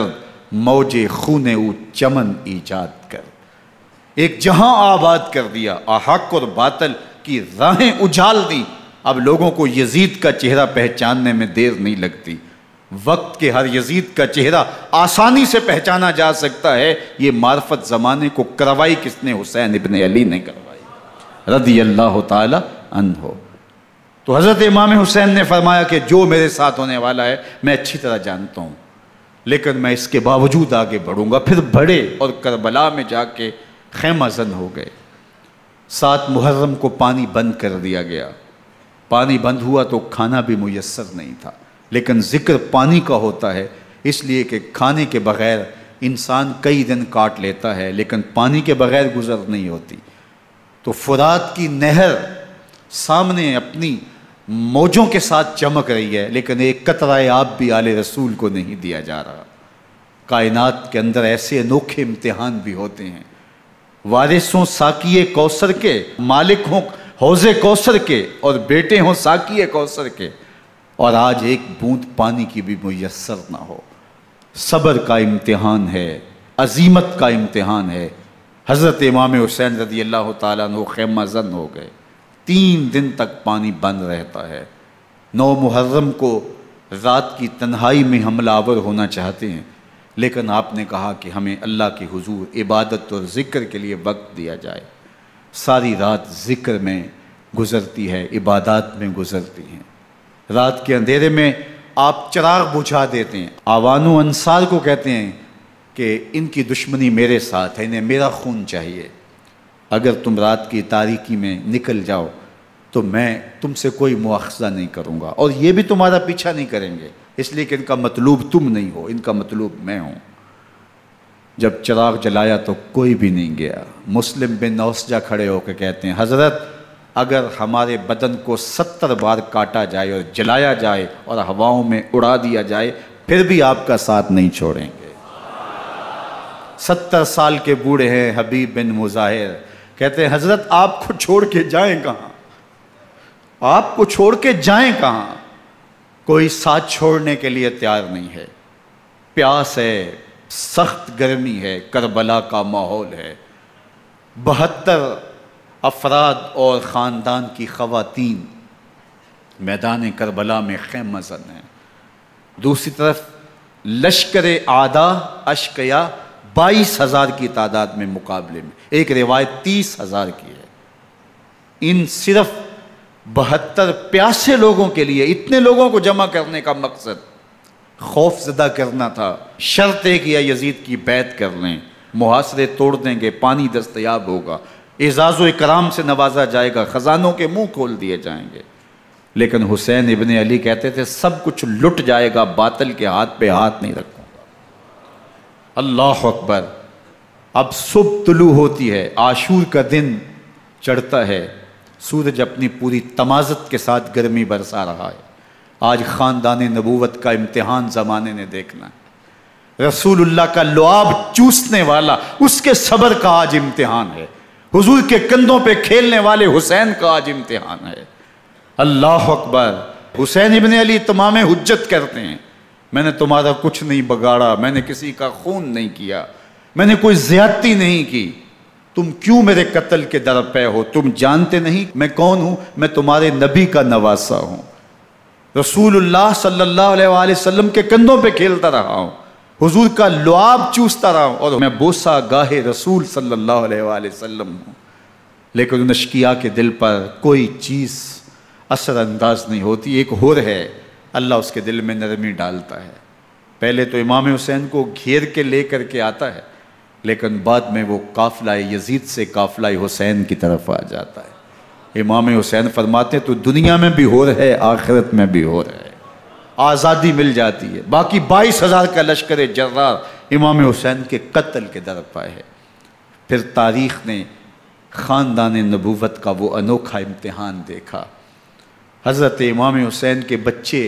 موج خون او چمن ایجاد کر۔ ایک جہاں آباد کر دیا، حق اور باطل کی راہیں اجال دی۔ اب لوگوں کو یزید کا چہرہ پہچاننے میں دیر نہیں لگتی، وقت کے ہر یزید کا چہرہ آسانی سے پہچانا جا سکتا ہے۔ یہ معرفت زمانے کو کروائی کس نے؟ حسین ابن علی نے کروائی رضی اللہ تعالی عنہ۔ تو حضرت امام حسین نے فرمایا کہ جو میرے ساتھ ہونے والا ہے میں اچھی طرح جانتا ہوں، لیکن میں اس کے باوجود آگے بڑھوں گا۔ پھر بڑھے اور کربلا میں جا کے خیمہ زن ہو گئے۔ 7 محرم کو پانی بند کر دیا گیا۔ پانی بند ہوا تو کھانا بھی میسر نہیں تھا، لیکن ذکر پانی کا ہوتا ہے اس لیے کہ کھانے کے بغیر انسان کئی دن کاٹ لیتا ہے، لیکن پانی کے بغیر گزر نہیں ہوتی۔ تو فرات کی نہر سامنے اپنی موجوں کے ساتھ چمک رہی ہے، لیکن ایک قطرہ آب بھی آل رسول کو نہیں دیا جا رہا۔ کائنات کے اندر ایسے انوکھے امتحان بھی ہوتے ہیں۔ وارثوں ساقی کوثر کے، مالک ہوں حوض کوثر کے، اور بیٹے ہوں ساقی کوثر کے، اور آج ایک بوند پانی کی بھی میسر نہ ہو۔ صبر کا امتحان ہے، عزیمت کا امتحان ہے۔ حضرت امام حسین رضی اللہ تعالیٰ عنہ خیمہ زن ہو گئے۔ 3 دن تک پانی بند رہتا ہے۔ 9 محرم کو رات کی تنہائی میں حملہ آور ہونا چاہتے ہیں، لیکن آپ نے کہا کہ ہمیں اللہ کے حضور عبادت اور ذکر کے لیے وقت دیا جائے۔ ساری رات ذکر میں گزرتی ہے، عبادات میں گزرتی ہیں۔ رات کے اندھیرے میں آپ چراغ بجھا دیتے ہیں۔ آوان و انصار کو کہتے ہیں کہ ان کی دشمنی میرے ساتھ ہے، انہیں میرا خون چاہیے، اگر تم رات کی تاریکی میں نکل جاؤ تو میں تم سے کوئی مواخذہ نہیں کروں گا، اور یہ بھی تمہارا پیچھا نہیں کریں گے، اس لیے کہ ان کا مطلوب تم نہیں ہو، ان کا مطلوب میں ہوں۔ جب چراغ جلایا تو کوئی بھی نہیں گیا۔ مسلم بن نوسجہ کھڑے ہو کے کہتے ہیں حضرت اگر ہمارے بدن کو 70 بار کاٹا جائے اور جلایا جائے اور ہواؤں میں اڑا دیا جائے پھر بھی آپ کا ساتھ نہیں چھوڑیں گے۔ 70 سال کے بوڑھے ہیں حبیب بن مظاہر، کہتے ہیں حضرت آپ کو چھوڑ کے جائیں کہاں، آپ کو چھوڑ کے جائیں کہاں، کوئی ساتھ چھوڑنے کے لیے تیار نہیں ہے۔ پیاس ہے، سخت گرمی ہے، کربلا کا ماحول ہے، 72 افراد اور خاندان کی خواتین میدان کربلا میں خیمہ زن ہیں۔ دوسری طرف لشکر اعداء اشقیا 22,000 کی تعداد میں مقابلے میں، ایک روایت 30,000 کی ہے۔ ان صرف 72 پیاسے لوگوں کے لیے اتنے لوگوں کو جمع کرنے کا مقصد خوف زدہ کرنا تھا۔ شرط ہے کہ یا یزید کی بیعت کر لیں، محاصرے توڑ دیں گے، پانی دستیاب ہوگا، اعزاز و اکرام سے نوازا جائے گا، خزانوں کے منہ کھول دیے جائیں گے۔ لیکن حسین ابن علی کہتے تھے سب کچھ لٹ جائے گا، باطل کے ہاتھ پہ ہاتھ نہیں رکھوں گا۔ اللہ اکبر۔ اب صبح طلوع ہوتی ہے، عاشور کا دن چڑھتا ہے، سورج اپنی پوری تمازت کے ساتھ گرمی برسا رہا ہے۔ آج خاندان نبوت کا امتحان زمانے نے دیکھنا ہے۔ رسول اللہ کا لعاب چوسنے والا اس کے صبر کا آج امتحان ہے، حضور کے کندھوں پہ کھیلنے والے حسین کا آج امتحان ہے۔ اللہ اکبر۔ حسین ابن علی تمام حجت کرتے ہیں میں نے تمہارا کچھ نہیں بگاڑا، میں نے کسی کا خون نہیں کیا، میں نے کوئی زیادتی نہیں کی، تم کیوں میرے قتل کے در پہ ہو؟ تم جانتے نہیں میں کون ہوں؟ میں تمہارے نبی کا نواسا ہوں، رسول اللہ صلی اللہ علیہ وآلہ وسلم کے کندھوں پہ کھیلتا رہا ہوں، حضور کا لعاب چوستا رہا ہوں، اور میں بوسہ گاہے رسول صلی اللہ علیہ وآلہ وسلم ہوں۔ لیکن ان اشقیاء کے دل پر کوئی چیز اثر انداز نہیں ہوتی۔ ایک ہور ہے، اللہ اس کے دل میں نرمی ڈالتا ہے۔ پہلے تو امام حسین کو گھیر کے لے کر کے آتا ہے، لیکن بعد میں وہ قافلہ یزید سے قافلہ حسین کی طرف آ جاتا ہے۔ امام حسین فرماتے تو دنیا میں بھی ہور ہے، آخرت میں بھی ہور ہے، آزادی مل جاتی ہے۔ باقی 22,000 کا لشکر جرار امام حسین کے قتل کے در پہ ہے۔ پھر تاریخ نے خاندان نبوت کا وہ انوکھا امتحان دیکھا۔ حضرت امام حسین کے بچے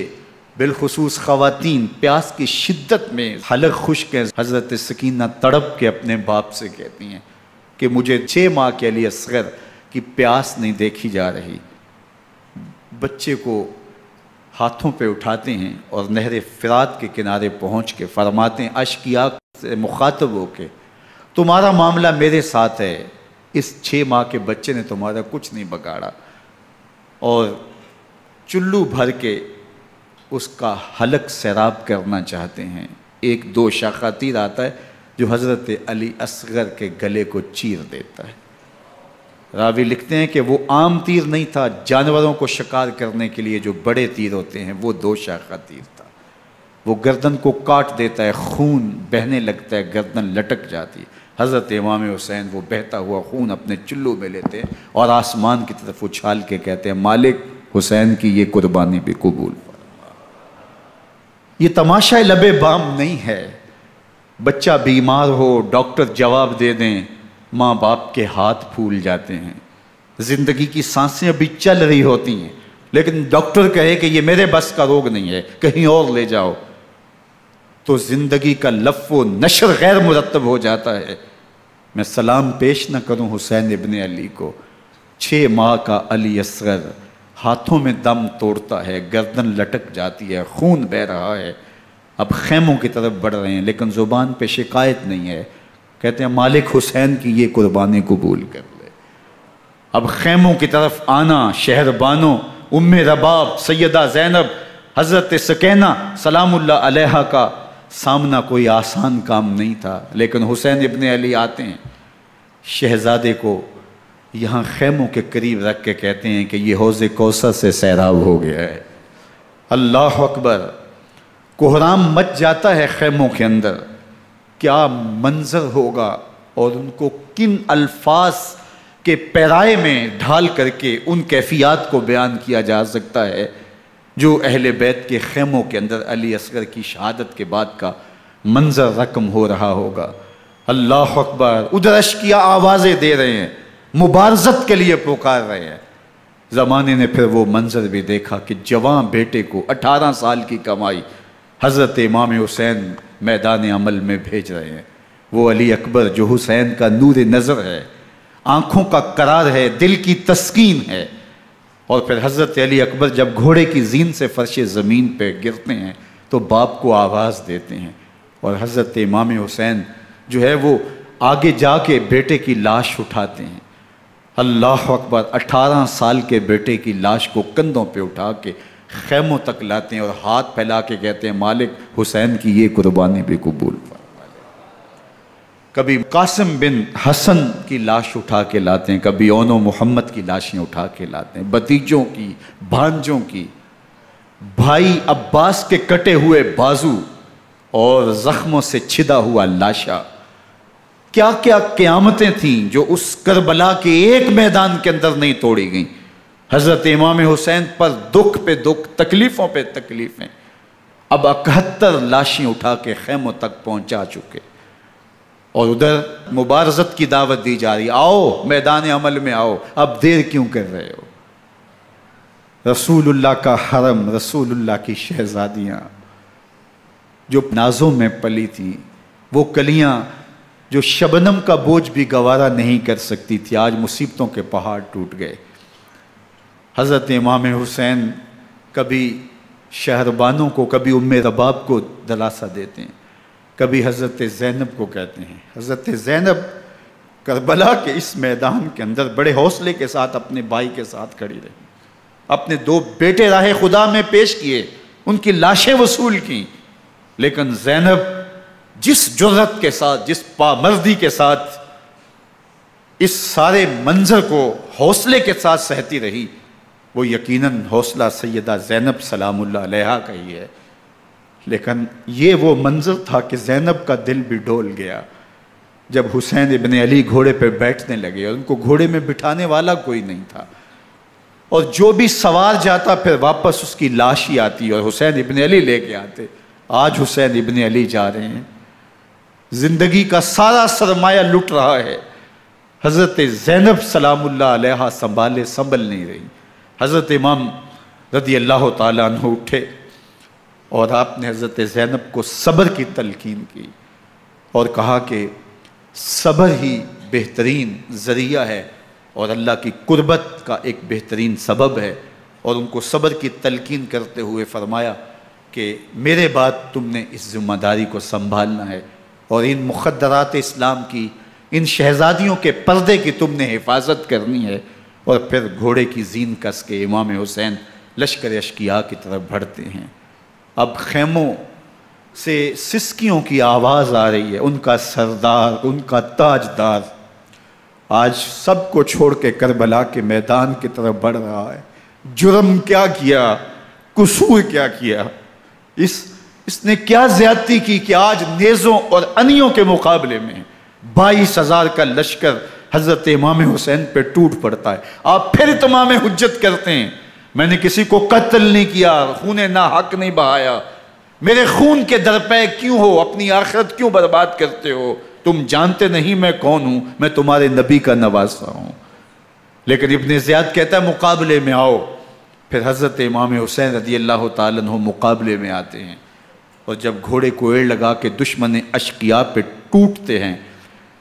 بالخصوص خواتین پیاس کی شدت میں حلق خشک ہیں۔ حضرت سکینہ تڑپ کے اپنے باپ سے کہتی ہیں کہ مجھے 6 ماہ کے علی اصغر کی پیاس نہیں دیکھی جا رہی۔ بچے کو ہاتھوں پہ اٹھاتے ہیں اور نہر فرات کے کنارے پہنچ کے فرماتے ہیں اشقیاء سے مخاطب ہو کے تمہارا معاملہ میرے ساتھ ہے، اس 6 ماہ کے بچے نے تمہارا کچھ نہیں بگاڑا، اور چلو بھر کے اس کا حلق سیراب کرنا چاہتے ہیں۔ ایک 2 شاخہ تیر آتا ہے جو حضرت علی اصغر کے گلے کو چیر دیتا ہے۔ راوی لکھتے ہیں کہ وہ عام تیر نہیں تھا، جانوروں کو شکار کرنے کے لیے جو بڑے تیر ہوتے ہیں وہ 2 شاخہ تیر تھا۔ وہ گردن کو کاٹ دیتا ہے، خون بہنے لگتا ہے، گردن لٹک جاتی ہے۔ حضرت امام حسین وہ بہتا ہوا خون اپنے چلو میں لیتے ہیں اور آسمان کی طرف اچھال کے کہتے ہیں مالک حسین کی یہ قربانی بھی قبول فرما۔ یہ تماشا لبے بام نہیں ہے، بچہ بیمار ہو ڈاکٹر جواب دے دیں، ماں باپ کے ہاتھ پھول جاتے ہیں، زندگی کی سانسیں ابھی چل رہی ہوتی ہیں، لیکن ڈاکٹر کہے کہ یہ میرے بس کا روگ نہیں ہے، کہیں اور لے جاؤ، تو زندگی کا لف و نشر غیر مرتب ہو جاتا ہے۔ میں سلام پیش نہ کروں حسین ابن علی کو، 6 ماہ کا علی اصغر ہاتھوں میں دم توڑتا ہے، گردن لٹک جاتی ہے، خون بہہ رہا ہے، اب خیموں کی طرف بڑھ رہے ہیں، لیکن زبان پہ شکایت نہیں ہے، کہتے ہیں مالک حسین کی یہ قربانی قبول کر لے۔ اب خیموں کی طرف آنا، شہر بانوں ام رباب سیدہ زینب حضرت سکینہ سلام اللہ علیہا کا سامنا کوئی آسان کام نہیں تھا، لیکن حسین ابن علی آتے ہیں، شہزادے کو یہاں خیموں کے قریب رکھ کے کہتے ہیں کہ یہ حوض کوثر سے سیراب ہو گیا ہے۔ اللہ اکبر، کوہرام مچ جاتا ہے خیموں کے اندر، کیا منظر ہوگا، اور ان کو کن الفاظ کے پیرائے میں ڈھال کر کے ان کیفیات کو بیان کیا جا سکتا ہے جو اہل بیت کے خیموں کے اندر علی اصغر کی شہادت کے بعد کا منظر رقم ہو رہا ہوگا۔ اللہ اکبر، ادھر عشقیہ آوازیں دے رہے ہیں، مبارزت کے لیے پکار رہے ہیں۔ زمانے نے پھر وہ منظر بھی دیکھا کہ جوان بیٹے کو 18 سال کی کمائی حضرت امام حسین میدان عمل میں بھیج رہے ہیں۔ وہ علی اکبر جو حسین کا نور نظر ہے، آنکھوں کا قرار ہے، دل کی تسکین ہے۔ اور پھر حضرت علی اکبر جب گھوڑے کی زین سے فرش زمین پہ گرتے ہیں تو باپ کو آواز دیتے ہیں، اور حضرت امام حسین جو ہے وہ آگے جا کے بیٹے کی لاش اٹھاتے ہیں۔ اللہ اکبر، 18 سال کے بیٹے کی لاش کو کندھوں پہ اٹھا کے خیموں تک لاتے ہیں اور ہاتھ پھیلا کے کہتے ہیں مالک حسین کی یہ قربانی بھی قبول فرما۔ کبھی قاسم بن حسن کی لاش اٹھا کے لاتے ہیں، کبھی اون و محمد کی لاشیں اٹھا کے لاتے ہیں، بتیجوں کی، بھانجوں کی، بھائی عباس کے کٹے ہوئے بازو اور زخموں سے چھدا ہوا لاشا۔ کیا کیا قیامتیں تھیں جو اس کربلا کے ایک میدان کے اندر نہیں توڑی گئیں۔ حضرت امام حسین پر دکھ پہ دکھ، تکلیفوں پہ تکلیفیں، اب 71 لاشیں اٹھا کے خیموں تک پہنچا چکے، اور ادھر مبارزت کی دعوت دی جا رہی، آؤ میدان عمل میں آؤ، اب دیر کیوں کر رہے ہو۔ رسول اللہ کا حرم، رسول اللہ کی شہزادیاں جو نازوں میں پلی تھیں، وہ کلیاں جو شبنم کا بوجھ بھی گوارا نہیں کر سکتی تھی، آج مصیبتوں کے پہاڑ ٹوٹ گئے۔ حضرت امام حسین کبھی شہربانوں کو، کبھی ام رباب کو دلاسا دیتے ہیں، کبھی حضرت زینب کو کہتے ہیں۔ حضرت زینب کربلا کے اس میدان کے اندر بڑے حوصلے کے ساتھ اپنے بھائی کے ساتھ کھڑی رہی، اپنے 2 بیٹے راہ خدا میں پیش کیے، ان کی لاشیں وصول کی، لیکن زینب جس جرأت کے ساتھ، جس پامردی کے ساتھ اس سارے منظر کو حوصلے کے ساتھ سہتی رہی، وہ یقیناً حوصلہ سیدہ زینب سلام اللہ علیہا کا ہی ہے۔ لیکن یہ وہ منظر تھا کہ زینب کا دل بھی ڈول گیا جب حسین ابن علی گھوڑے پہ بیٹھنے لگے، اور ان کو گھوڑے میں بٹھانے والا کوئی نہیں تھا، اور جو بھی سوار جاتا پھر واپس اس کی لاش ہی آتی اور حسین ابن علی لے کے آتے۔ آج حسین ابن علی جا رہے ہیں، زندگی کا سارا سرمایہ لٹ رہا ہے، حضرت زینب سلام اللہ علیہا سنبھل نہیں رہی۔ حضرت امام رضی اللہ تعالیٰ عنہ اٹھے اور آپ نے حضرت زینب کو صبر کی تلقین کی اور کہا کہ صبر ہی بہترین ذریعہ ہے اور اللہ کی قربت کا ایک بہترین سبب ہے، اور ان کو صبر کی تلقین کرتے ہوئے فرمایا کہ میرے بعد تم نے اس ذمہ داری کو سنبھالنا ہے، اور ان مخدرات اسلام کی، ان شہزادیوں کے پردے کی تم نے حفاظت کرنی ہے۔ اور پھر گھوڑے کی زین کس کے امام حسین لشکر اشقیاء کی طرف بڑھتے ہیں۔ اب خیموں سے سسکیوں کی آواز آ رہی ہے، ان کا سردار، ان کا تاجدار آج سب کو چھوڑ کے کربلا کے میدان کی طرف بڑھ رہا ہے۔ جرم کیا کیا، قصور کیا کیا، اس نے کیا زیادتی کی کہ آج نیزوں اور انیوں کے مقابلے میں 22,000 کا لشکر حضرت امام حسین پہ ٹوٹ پڑتا ہے۔ آپ پھر اتمام حجت کرتے ہیں، میں نے کسی کو قتل نہیں کیا، خون ناحق نہیں بہایا، میرے خون کے درپے کیوں ہو، اپنی آخرت کیوں برباد کرتے ہو، تم جانتے نہیں میں کون ہوں، میں تمہارے نبی کا نواسا ہوں۔ لیکن ابن زیاد کہتا ہے مقابلے میں آؤ۔ پھر حضرت امام حسین رضی اللہ تعالیٰ عنہ مقابلے میں آتے ہیں، اور جب گھوڑے کو ایڑ لگا کے دشمن اشقیاء پہ ٹوٹتے ہیں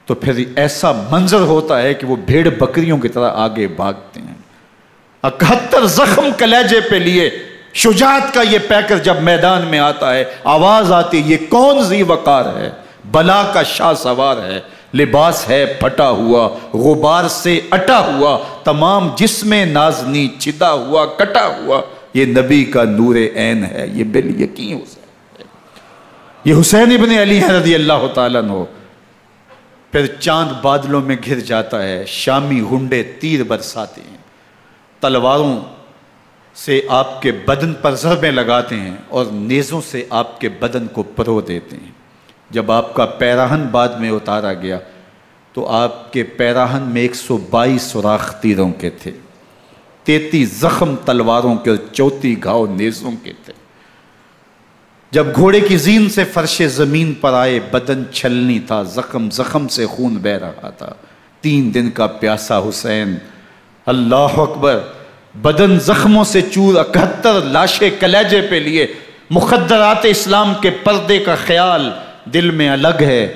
تو پھر ایسا منظر ہوتا ہے کہ وہ بھیڑ بکریوں کی طرح آگے بھاگتے ہیں۔ 71 زخم کلیجے پہ لیے شجاعت کا یہ پیکر جب میدان میں آتا ہے، آواز آتی، یہ کون ذی وقار ہے، بلا کا شاہ سوار ہے، لباس ہے پھٹا ہوا غبار سے اٹا ہوا، تمام جسم نازنی چدا ہوا کٹا ہوا، یہ نبی کا نور عین ہے، یہ بالیقین حسین ہے، یہ حسین ابن علی ہے رضی اللہ تعالیٰ عنہ۔ پھر چاند بادلوں میں گھر جاتا ہے، شامی غنڈے تیر برساتے ہیں، تلواروں سے آپ کے بدن پر ضربیں لگاتے ہیں اور نیزوں سے آپ کے بدن کو پرو دیتے ہیں۔ جب آپ کا پیراہن بعد میں اتارا گیا تو آپ کے پیراہن میں 122 سوراخ تیروں کے تھے، 33 زخم تلواروں کے اور 34 گھاؤ نیزوں کے تھے۔ جب گھوڑے کی زین سے فرش زمین پر آئے، بدن چھلنی تھا، زخم زخم سے خون بہہ رہا تھا، 3 دن کا پیاسا حسین، اللہ اکبر، بدن زخموں سے چور، 71 لاشیں کلیجے پہ لیے، مخدرات اسلام کے پردے کا خیال دل میں الگ ہے،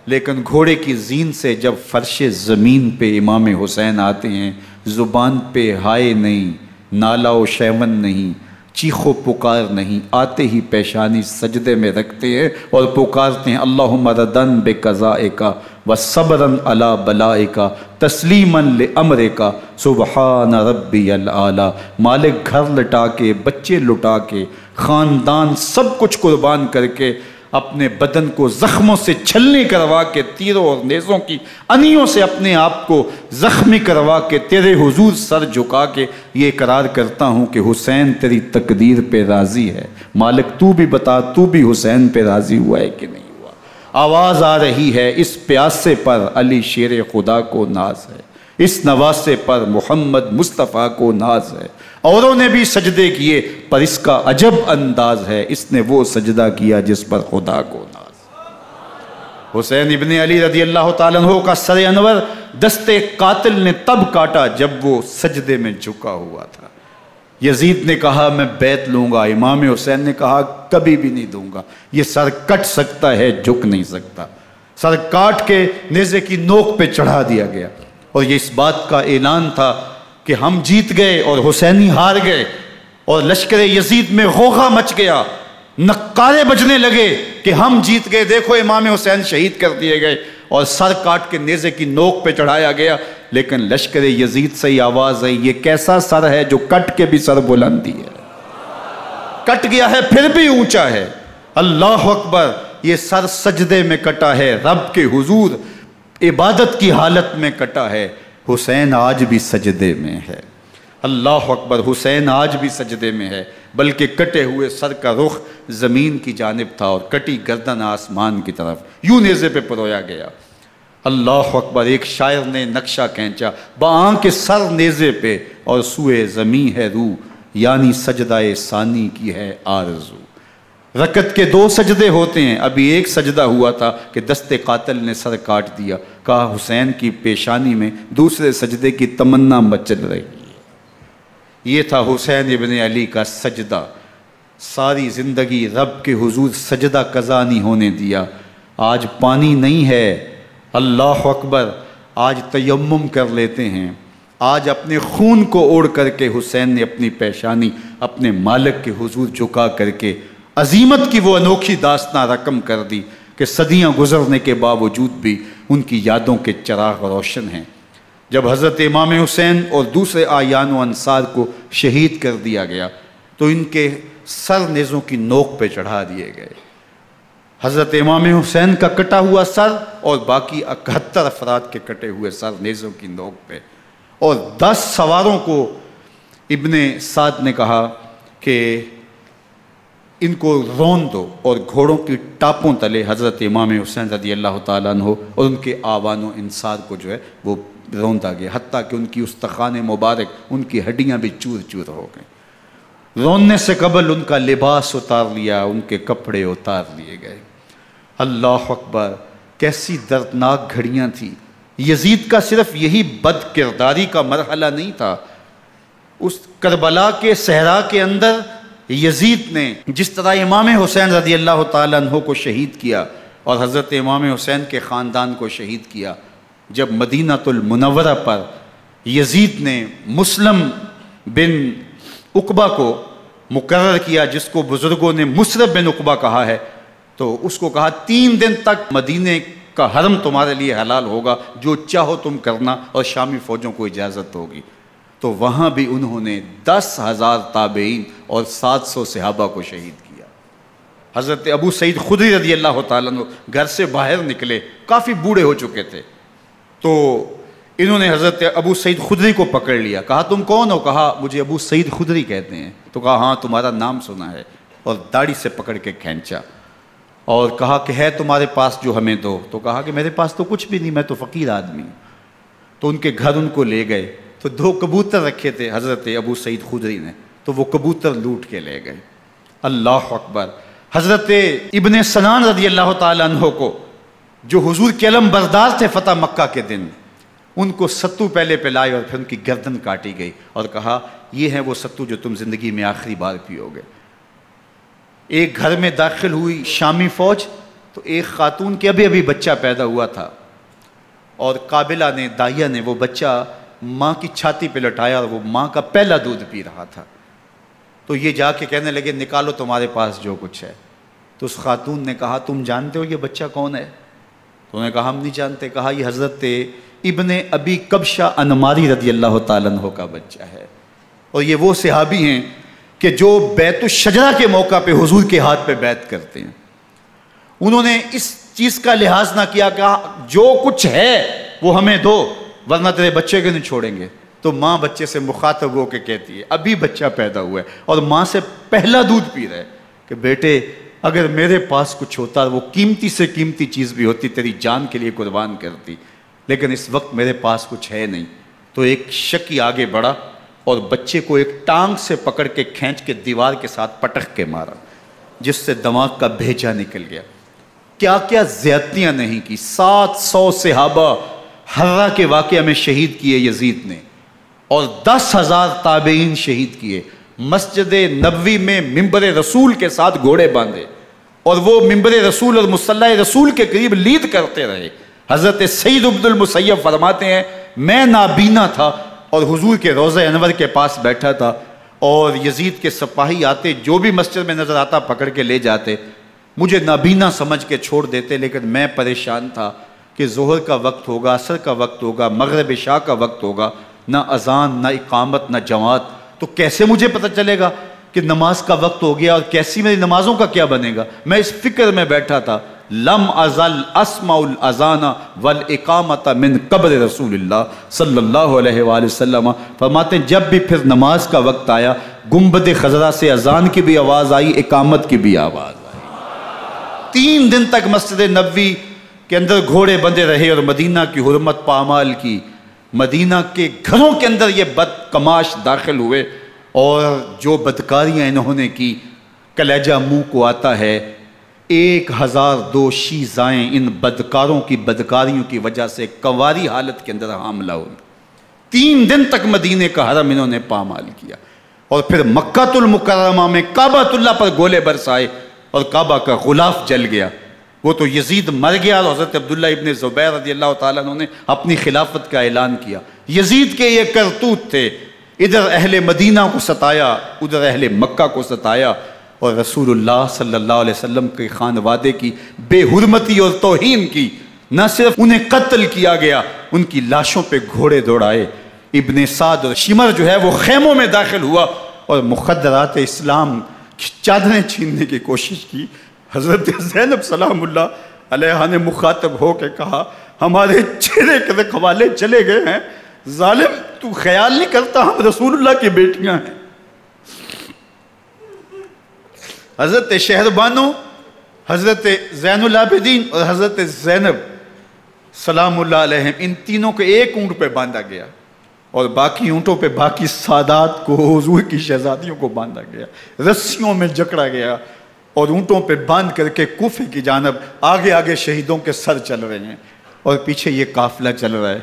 لیکن گھوڑے کی زین سے جب فرش زمین پہ امام حسین آتے ہیں، زبان پہ ہائے نہیں، نالا و شیون نہیں، چیخ و پکار نہیں، آتے ہی پیشانی سجدے میں رکھتے ہیں اور پکارتے ہیں اللہم ردن بقضائک وصبرن علی بلائک تسلیما لامرک سبحان ربی العالی۔ مالک گھر لٹا کے، بچے لٹا کے، خاندان سب کچھ قربان کر کے، اپنے بدن کو زخموں سے چھلنی کروا کے، تیروں اور نیزوں کی انیوں سے اپنے آپ کو زخمی کروا کے، تیرے حضور سر جھکا کے یہ اقرار کرتا ہوں کہ حسین تیری تقدیر پہ راضی ہے، مالک تو بھی بتا، تو بھی حسین پہ راضی ہوا ہے کہ نہیں ہوا۔ آواز آ رہی ہے، اس پیاسے پر علی شیر خدا کو ناز ہے، اس نواسے پر محمد مصطفیٰ کو ناز ہے۔ اوروں نے بھی سجدے کیے پر اس کا عجب انداز ہے، اس نے وہ سجدہ کیا جس پر خدا کو ناز۔ حسین ابن علی رضی اللہ تعالیٰ عنہ کا سر انور دست قاتل نے تب کاٹا جب وہ سجدے میں جھکا ہوا تھا۔ یزید نے کہا میں بیعت لوں گا، امام حسین نے کہا کبھی بھی نہیں دوں گا، یہ سر کٹ سکتا ہے جھک نہیں سکتا۔ سر کاٹ کے نیزے کی نوک پہ چڑھا دیا گیا اور یہ اس بات کا اعلان تھا کہ ہم جیت گئے اور حسینی ہار گئے، اور لشکر یزید میں غوغا مچ گیا، نقارے بجنے لگے کہ ہم جیت گئے، دیکھو امام حسین شہید کر دیے گئے، اور سر کاٹ کے نیزے کی نوک پہ چڑھایا گیا۔ لیکن لشکر یزید سے ہی آواز آئی یہ کیسا سر ہے جو کٹ کے بھی سر بلندی ہے، کٹ گیا ہے پھر بھی اونچا ہے، اللہ اکبر، یہ سر سجدے میں کٹا ہے، رب کے حضور عبادت کی حالت میں کٹا ہے۔ حسین آج بھی سجدے میں ہے، اللہ اکبر، حسین آج بھی سجدے میں ہے، بلکہ کٹے ہوئے سر کا رخ زمین کی جانب تھا اور کٹی گردن آسمان کی طرف، یوں نیزے پہ پرویا گیا۔ اللہ اکبر، ایک شاعر نے نقشہ کھینچا، بآنکھ سر نیزے پہ اور سوئے زمین ہے روح، یعنی سجدہ ثانی کی ہے آرزو۔ رکعت کے 2 سجدے ہوتے ہیں، ابھی ایک سجدہ ہوا تھا کہ دست قاتل نے سر کاٹ دیا، کہا حسین کی پیشانی میں دوسرے سجدے کی تمنا مچل رہی ہے۔ یہ تھا حسین ابن علی کا سجدہ، ساری زندگی رب کے حضور سجدہ قضا نہیں ہونے دیا۔ آج پانی نہیں ہے، اللہ اکبر، آج تیمم کر لیتے ہیں، آج اپنے خون کو اوڑھ کر کے حسین نے اپنی پیشانی اپنے مالک کے حضور جھکا کر کے عظیمت کی وہ انوکھی داستان رقم کر دی کہ صدیاں گزرنے کے باوجود بھی ان کی یادوں کے چراغ روشن ہیں۔ جب حضرت امام حسین اور دوسرے آیان و انصار کو شہید کر دیا گیا تو ان کے سر نیزوں کی نوک پہ چڑھا دیے گئے، حضرت امام حسین کا کٹا ہوا سر اور باقی 71 افراد کے کٹے ہوئے سر نیزوں کی نوک پہ، اور 10 سواروں کو ابن سعد نے کہا کہ ان کو رون دو، اور گھوڑوں کی ٹاپوں تلے حضرت امام حسین رضی اللہ تعالیٰ عنہ اور ان کے آوان و انصار کو جو ہے وہ روندا گیا، حتیٰ کہ ان کی استخوان مبارک، ان کی ہڈیاں بھی چور چور ہو گئیں۔ روننے سے قبل ان کا لباس اتار لیا، ان کے کپڑے اتار لیے گئے۔ اللہ اکبر، کیسی دردناک گھڑیاں تھیں۔ یزید کا صرف یہی بد کرداری کا مرحلہ نہیں تھا، اس کربلا کے صحرا کے اندر یزید نے جس طرح امام حسین رضی اللہ تعالیٰ عنہ کو شہید کیا اور حضرت امام حسین کے خاندان کو شہید کیا، جب مدینہ المنورہ پر یزید نے مسلم بن عقبہ کو مقرر کیا، جس کو بزرگوں نے مصرب بن عقبہ کہا ہے، تو اس کو کہا 3 دن تک مدینے کا حرم تمہارے لیے حلال ہوگا، جو چاہو تم کرنا، اور شامی فوجوں کو اجازت ہوگی۔ تو وہاں بھی انہوں نے 10,000 تابعین اور 700 صحابہ کو شہید کیا۔ حضرت ابو سعید خدری رضی اللہ تعالیٰ عنہ گھر سے باہر نکلے، کافی بوڑھے ہو چکے تھے، تو انہوں نے حضرت ابو سعید خدری کو پکڑ لیا، کہا تم کون ہو؟ کہا مجھے ابو سعید خدری کہتے ہیں۔ تو کہا ہاں تمہارا نام سنا ہے، اور داڑھی سے پکڑ کے کھینچا اور کہا کہ ہے تمہارے پاس جو ہمیں دو؟ تو کہا کہ میرے پاس تو کچھ بھی نہیں، میں تو فقیر آدمی ہوں۔ تو ان کے گھر ان کو لے گئے، تو 2 کبوتر رکھے تھے حضرت ابو سعید خدری نے، تو وہ کبوتر لوٹ کے لے گئے۔ اللہ اکبر۔ حضرت ابن سنان رضی اللہ تعالیٰ عنہ کو، جو حضور کے علم بردار تھے فتح مکہ کے دن، ان کو ستو پہلے پلائے اور پھر ان کی گردن کاٹی گئی، اور کہا یہ ہے وہ ستو جو تم زندگی میں آخری بار پیو گے۔ ایک گھر میں داخل ہوئی شامی فوج، تو ایک خاتون کے ابھی ابھی بچہ پیدا ہوا تھا، اور قابلہ نے، دائیہ نے، وہ بچہ ماں کی چھاتی پہ لٹایا، اور وہ ماں کا پہلا دودھ پی رہا تھا۔ تو یہ جا کے کہنے لگے نکالو تمہارے پاس جو کچھ ہے۔ تو اس خاتون نے کہا تم جانتے ہو یہ بچہ کون ہے؟ تو انہوں نے کہا ہم نہیں جانتے۔ کہا یہ حضرت ابن ابی کبشہ انماری رضی اللہ تعالیٰ عنہ کا بچہ ہے، اور یہ وہ صحابی ہیں کہ جو بیت الشجرہ کے موقع پہ حضور کے ہاتھ پہ بیعت کرتے ہیں۔ انہوں نے اس چیز کا لحاظ نہ کیا کہ جو کچھ ہے وہ ہمیں دو، ورنہ تیرے بچے کو نہیں چھوڑیں گے۔ تو ماں بچے سے مخاطب ہو کے کہتی ہے، ابھی بچہ پیدا ہوا ہے اور ماں سے پہلا دودھ پی رہا ہے، کہ بیٹے اگر میرے پاس کچھ ہوتا، وہ قیمتی سے قیمتی چیز بھی ہوتی، تیری جان کے لیے قربان کرتی، لیکن اس وقت میرے پاس کچھ ہے نہیں۔ تو ایک شکی آگے بڑھا اور بچے کو ایک ٹانگ سے پکڑ کے کھینچ کے دیوار کے ساتھ پٹک کے مارا، جس سے دماغ کا بھیجا نکل گیا۔ کیا کیا زیادتیاں نہیں کی۔ 700 صحابہ حرہ کے واقعہ میں شہید کیے یزید نے، اور 10,000 تابعین شہید کیے۔ مسجد نبوی میں ممبر رسول کے ساتھ گھوڑے باندھے، اور وہ ممبر رسول اور مصلی رسول کے قریب لید کرتے رہے۔ حضرت سعید عبد المسیب فرماتے ہیں میں نابینا تھا اور حضور کے روضہ انور کے پاس بیٹھا تھا، اور یزید کے سپاہی آتے، جو بھی مسجد میں نظر آتا پکڑ کے لے جاتے، مجھے نابینا سمجھ کے چھوڑ دیتے، لیکن میں پریشان تھا کہ ظہر کا وقت ہوگا، عصر کا وقت ہوگا، مغرب عشاء کا وقت ہوگا، نہ اذان، نہ اقامت، نہ جماعت، تو کیسے مجھے پتہ چلے گا کہ نماز کا وقت ہو گیا، اور کیسی میری نمازوں کا کیا بنے گا؟ میں اس فکر میں بیٹھا تھا۔ لم ازل اسمع الاذان والاقامت من قبر رسول اللہ صلی اللہ علیہ وآلہ وسلم۔ فرماتے ہیں جب بھی پھر نماز کا وقت آیا، گنبد خضرا سے اذان کی بھی آواز آئی، اقامت کی بھی آواز آئی۔ 3 دن تک مسجد نبوی کے اندر گھوڑے بندے رہے، اور مدینہ کی حرمت پامال کی۔ مدینہ کے گھروں کے اندر یہ بدکماش داخل ہوئے، اور جو بدکاریاں انہوں نے کی، کلیجہ منہ کو آتا ہے۔ 1002 شیزائیں ان بدکاروں کی بدکاریوں کی وجہ سے کنواری حالت کے اندر حاملہ ہوئی۔ 3 دن تک مدینے کا حرم انہوں نے پامال کیا، اور پھر مکہ المکرمہ میں کعبۃ اللہ پر گولے برسائے، اور کعبہ کا غلاف جل گیا۔ وہ تو یزید مر گیا، اور حضرت عبداللہ ابن زبیر رضی اللہ تعالیٰ عنہ نے اپنی خلافت کا اعلان کیا۔ یزید کے یہ کرتوت تھے، ادھر اہل مدینہ کو ستایا، ادھر اہل مکہ کو ستایا، اور رسول اللہ صلی اللہ علیہ وسلم کے خانوادے کی بے حرمتی اور توہین کی۔ نہ صرف انہیں قتل کیا گیا، ان کی لاشوں پہ گھوڑے دوڑائے۔ ابن سعد اور شمر جو ہے وہ خیموں میں داخل ہوا، اور مخدرات اسلام کی چادریں چھیننے کی کوشش کی۔ حضرت زینب سلام اللہ علیہ نے مخاطب ہو کے کہا ہمارے چہرے کے رکھوالے چلے گئے ہیں، ظالم تو خیال نہیں کرتا ہم رسول اللہ کی بیٹیاں ہیں۔ حضرت شہربانو، حضرت زین العابدین اور حضرت زینب سلام اللہ علیہم، ان تینوں کو ایک اونٹ پہ باندھا گیا، اور باقی اونٹوں پہ باقی سادات کو، حضور کی شہزادیوں کو باندھا گیا، رسیوں میں جکڑا گیا، اور اونٹوں پہ باندھ کر کے کوفے کی جانب آگے آگے شہیدوں کے سر چل رہے ہیں، اور پیچھے یہ قافلہ چل رہا ہے۔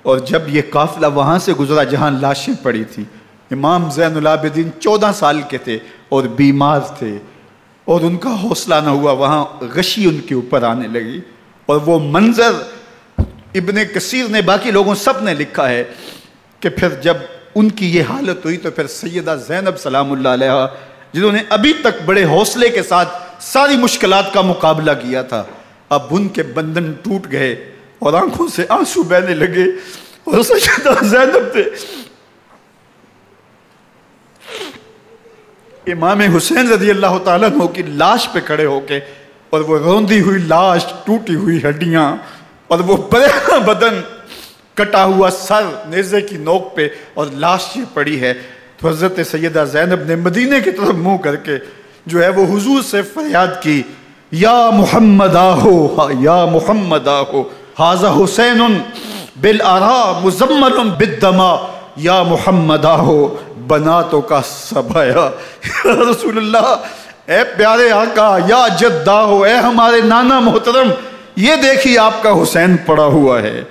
اور جب یہ قافلہ وہاں سے گزرا جہاں لاشیں پڑی تھیں، امام زین العابدین 14 سال کے تھے اور بیمار تھے، اور ان کا حوصلہ نہ ہوا، وہاں غشی ان کے اوپر آنے لگی، اور وہ منظر ابن کثیر نے، باقی لوگوں سب نے لکھا ہے کہ پھر جب ان کی یہ حالت ہوئی تو پھر سیدہ زینب سلام اللہ علیہ، جنہوں نے ابھی تک بڑے حوصلے کے ساتھ ساری مشکلات کا مقابلہ کیا تھا، اب ان کے بندن ٹوٹ گئے اور آنکھوں سے آنسو بہنے لگے، اور سیدہ زینب نے امام حسین رضی اللہ تعالیٰ عنہ کی لاش پہ کھڑے ہو کے، اور وہ روندی ہوئی لاش، ٹوٹی ہوئی ہڈیاں، اور وہ برینا بدن، کٹا ہوا سر نیزے کی نوک پہ، اور لاش یہ پڑی ہے، تو حضرت سیدہ زینب نے مدینے کی طرف منہ کر کے جو ہے وہ حضور سے فریاد کی، یا محمد آہو، یا محمد آہو، ھذا حسین بالآراء مزمل بالدماء، یا محمد آہو بناتوں کا سبایا۔ یا رسول اللہ، اے پیارے آقا، یا جد آہو، اے ہمارے نانا محترم، یہ دیکھیے آپ کا حسین پڑا ہوا ہے۔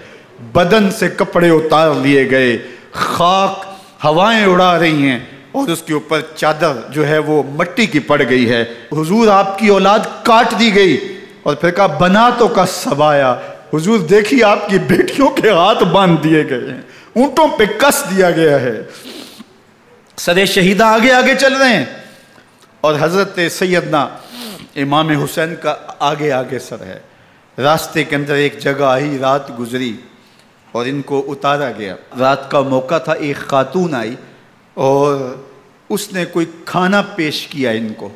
بدن سے کپڑے اتار لیے گئے، خاک ہوائیں اڑا رہی ہیں، اور اس کے اوپر چادر جو ہے وہ مٹی کی پڑ گئی ہے۔ حضور آپ کی اولاد کاٹ دی گئی، اور پھر کہا بناتوں کا سبایا، حضور دیکھیے آپ کی بیٹیوں کے ہاتھ باندھ دیے گئے ہیں، اونٹوں پہ کس دیا گیا ہے، سر شہیدہ آگے آگے چل رہے ہیں، اور حضرت سیدنا امام حسین کا آگے آگے سر ہے۔ راستے کے اندر ایک جگہ آئی، رات گزری اور ان کو اتارا گیا۔ رات کا موقع تھا، ایک خاتون آئی اور اس نے کوئی کھانا پیش کیا ان کو،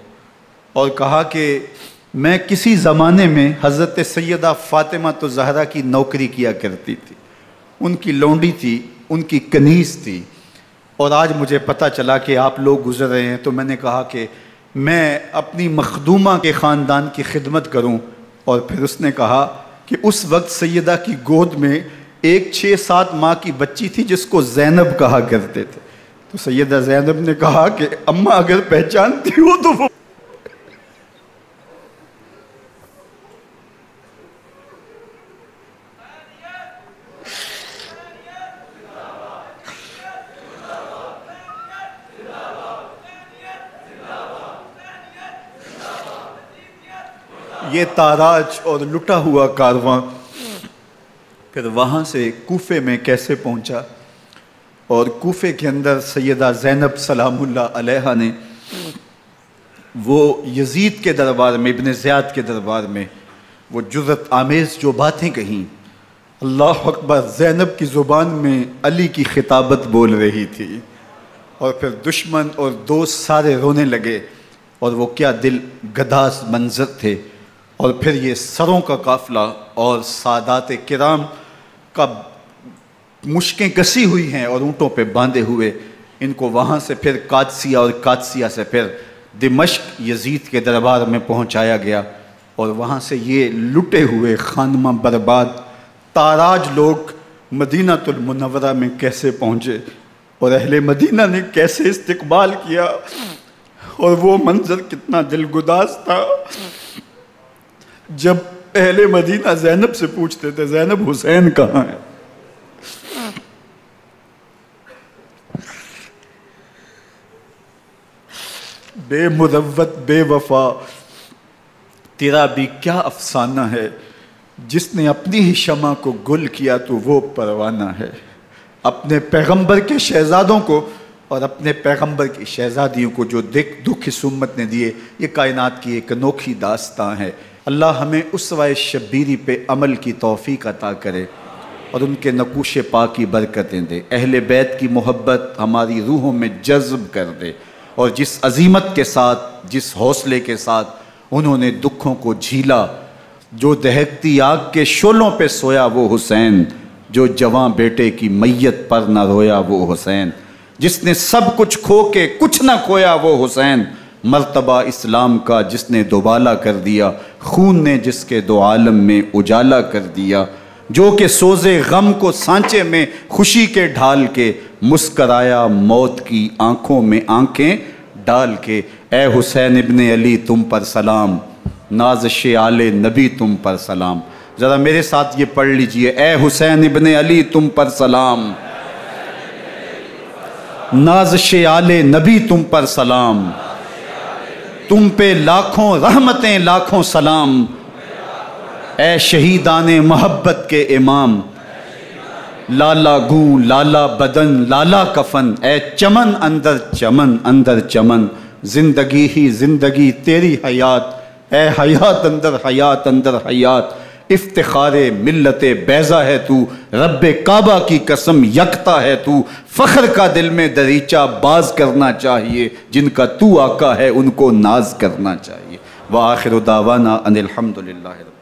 اور کہا کہ میں کسی زمانے میں حضرت سیدہ فاطمہ الزہرا کی نوکری کیا کرتی تھی، ان کی لونڈی تھی، ان کی کنیز تھی، اور آج مجھے پتہ چلا کہ آپ لوگ گزر رہے ہیں، تو میں نے کہا کہ میں اپنی مخدومہ کے خاندان کی خدمت کروں۔ اور پھر اس نے کہا کہ اس وقت سیدہ کی گود میں ایک 6-7 ماہ کی بچی تھی جس کو زینب کہا کرتے تھے، تو سیدہ زینب نے کہا کہ اماں اگر پہچانتی ہو تو وہ یہ تاراج اور لٹا ہوا کارواں پھر وہاں سے کوفے میں کیسے پہنچا، اور کوفے کے اندر سیدہ زینب سلام اللہ علیہا نے وہ یزید کے دربار میں، ابن زیاد کے دربار میں وہ جرأت آمیز جو باتیں کہیں، اللہ اکبر، زینب کی زبان میں علی کی خطابت بول رہی تھی، اور پھر دشمن اور دوست سارے رونے لگے، اور وہ کیا دل گداز منظر تھے۔ اور پھر یہ سروں کا قافلہ اور سادات کرام کا مشکیں کسی ہوئی ہیں اور اونٹوں پہ باندھے ہوئے، ان کو وہاں سے پھر قادسیہ، اور قادسیہ سے پھر دمشق یزید کے دربار میں پہنچایا گیا، اور وہاں سے یہ لٹے ہوئے خانمہ برباد تاراج لوگ مدینہ المنورہ میں کیسے پہنچے، اور اہل مدینہ نے کیسے استقبال کیا، اور وہ منظر کتنا دلگداز تھا جب اہل مدینہ زینب سے پوچھتے تھے زینب حسین کہاں ہے؟ بے مروت بے وفا تیرا بھی کیا افسانہ ہے، جس نے اپنی ہی شمع کو گل کیا تو وہ پروانہ ہے۔ اپنے پیغمبر کے شہزادوں کو اور اپنے پیغمبر کی شہزادیوں کو جو دکھ اس امت نے دیے، یہ کائنات کی ایک انوکھی داستان ہے۔ اللہ ہمیں اسوہ شبیری پہ عمل کی توفیق عطا کرے اور ان کے نقوش پاک کی برکتیں دے، اہل بیت کی محبت ہماری روحوں میں جذب کر دے، اور جس عظیمت کے ساتھ، جس حوصلے کے ساتھ انہوں نے دکھوں کو جھیلا، جو دہکتی آگ کے شعلوں پہ سویا وہ حسین، جو جواں بیٹے کی میت پر نہ رویا وہ حسین، جس نے سب کچھ کھو کے کچھ نہ کھویا وہ حسین، مرتبہ اسلام کا جس نے دوبالا کر دیا، خون نے جس کے دو عالم میں اجالا کر دیا، جو کہ سوزے غم کو سانچے میں خوشی کے ڈھال کے مسکرایا موت کی آنکھوں میں آنکھیں ڈال کے۔ اے حسین ابن علی تم پر سلام، نازش آل نبی تم پر سلام۔ ذرا میرے ساتھ یہ پڑھ لیجئے، اے حسین ابن علی تم پر سلام، نازش آل نبی تم پر سلام، تم پہ لاکھوں رحمتیں لاکھوں سلام، اے شہیدان محبت کے امام، لالا گوں لالا بدن لالا کفن، اے چمن اندر چمن، زندگی ہی زندگی تیری حیات اے حیات اندر حیات اندر حیات، افتخار ملت بیضا ہے تو، رب کعبہ کی قسم یکتا ہے تو، فخر کا دل میں دریچہ باز کرنا چاہیے، جن کا تو آقا ہے ان کو ناز کرنا چاہیے۔ وآخر دعوانا ان الحمدللہ۔